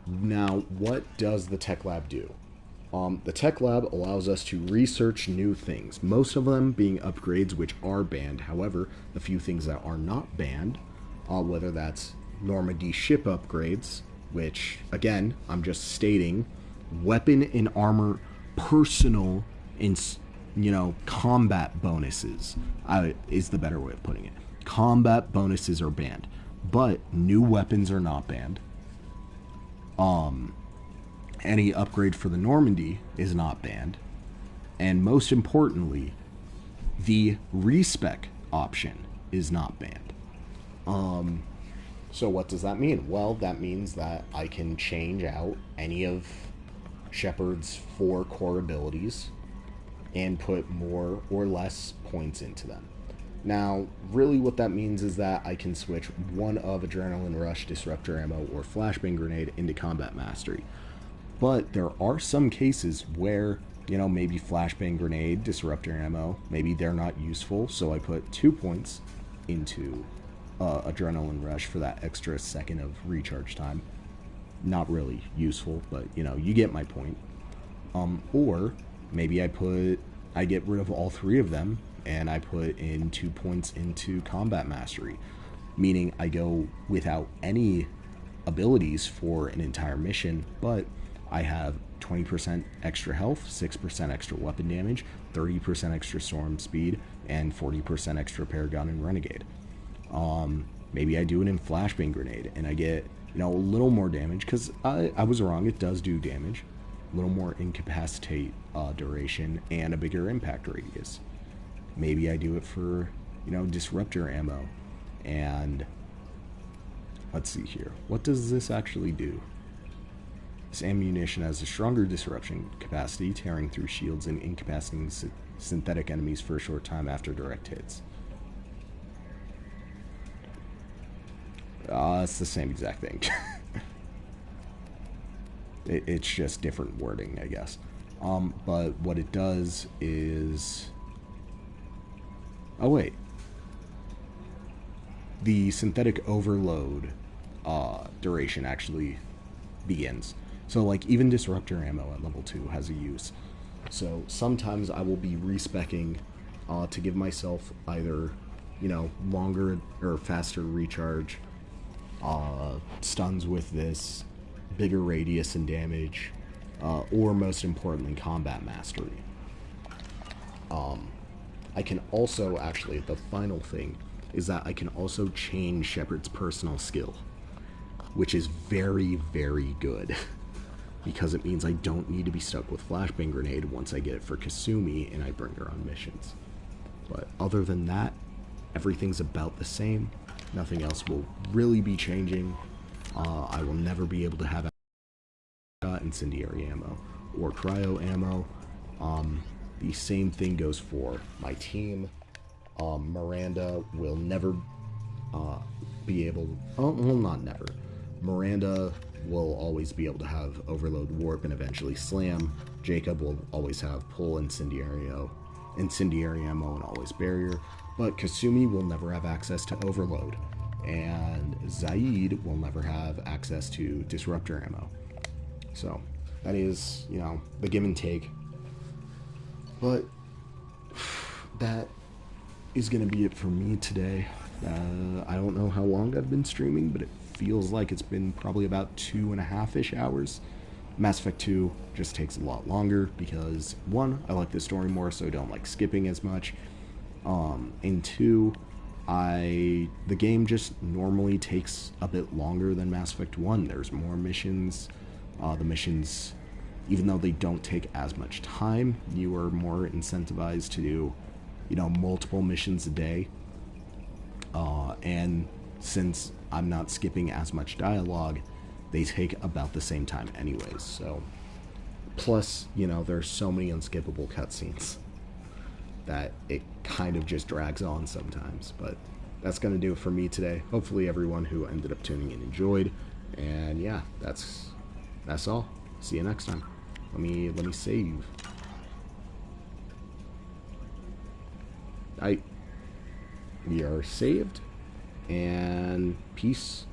Now, what does the tech lab do? The tech lab allows us to research new things, most of them being upgrades which are banned. However, the few things that are not banned, whether that's Normandy ship upgrades, which, again, I'm just stating, weapon and armor, personal, and, you know, combat bonuses is the better way of putting it. Combat bonuses are banned, but new weapons are not banned. Any upgrade for the Normandy is not banned, and most importantly, The respec option is not banned. So what does that mean? Well, that means that I can change out any of Shepard's 4 core abilities and put more or less points into them. Now, really what that means is that I can switch one of Adrenaline Rush, Disruptor Ammo, or Flashbang Grenade into Combat Mastery. But there are some cases where, you know, maybe Flashbang Grenade, Disruptor Ammo, maybe they're not useful, so I put 2 points into Adrenaline Rush for that extra second of recharge time. Not really useful, but, you know, you get my point. Or maybe I get rid of all 3 of them, and I put in 2 points into Combat Mastery, meaning I go without any abilities for an entire mission, but I have 20% extra health, 6% extra weapon damage, 30% extra storm speed, and 40% extra Paragon and Renegade. Maybe I do it in Flashbang Grenade, and I get, you know, a little more damage, because I was wrong, it does do damage. A little more incapacitate duration, and a bigger impact radius. Maybe I do it for, you know, Disruptor Ammo, and let's see here. What does this actually do? This ammunition has a stronger disruption capacity, tearing through shields and incapacitating synthetic enemies for a short time after direct hits. It's the same exact thing. It's just different wording, I guess. But what it does is... Oh, wait. The synthetic overload duration actually begins. So, like, even Disruptor Ammo at level 2 has a use. So, sometimes I will be respecking to give myself either, you know, longer or faster recharge, stuns with this, bigger radius and damage, or most importantly, Combat Mastery. I can also, actually, the final thing is that I can also change Shepard's personal skill, which is very, very good, because it means I don't need to be stuck with Flashbang Grenade once I get it for Kasumi and I bring her on missions. But other than that, everything's about the same. Nothing else will really be changing. I will never be able to have incendiary ammo or cryo ammo. The same thing goes for my team. Miranda will never be able... well, not never. Miranda will always be able to have Overload Warp and eventually Slam. Jacob will always have Pull Incendiary ammo and always Barrier. But Kasumi will never have access to Overload. And Zaid will never have access to Disruptor ammo. So, that is, you know, the give and take. But that is going to be it for me today. I don't know how long I've been streaming, but it feels like it's been probably about 2.5-ish hours. Mass Effect 2 just takes a lot longer because, 1, I like the story more, so I don't like skipping as much. And 2, the game just normally takes a bit longer than Mass Effect 1. There's more missions. The missions, even though they don't take as much time, you are more incentivized to do, you know, multiple missions a day. And since I'm not skipping as much dialogue, they take about the same time anyways. So, plus, you know, there's so many unskippable cutscenes that it kind of just drags on sometimes. But that's going to do it for me today. Hopefully everyone who ended up tuning in enjoyed. And yeah, that's all. See you next time. Let me save. We are saved, and peace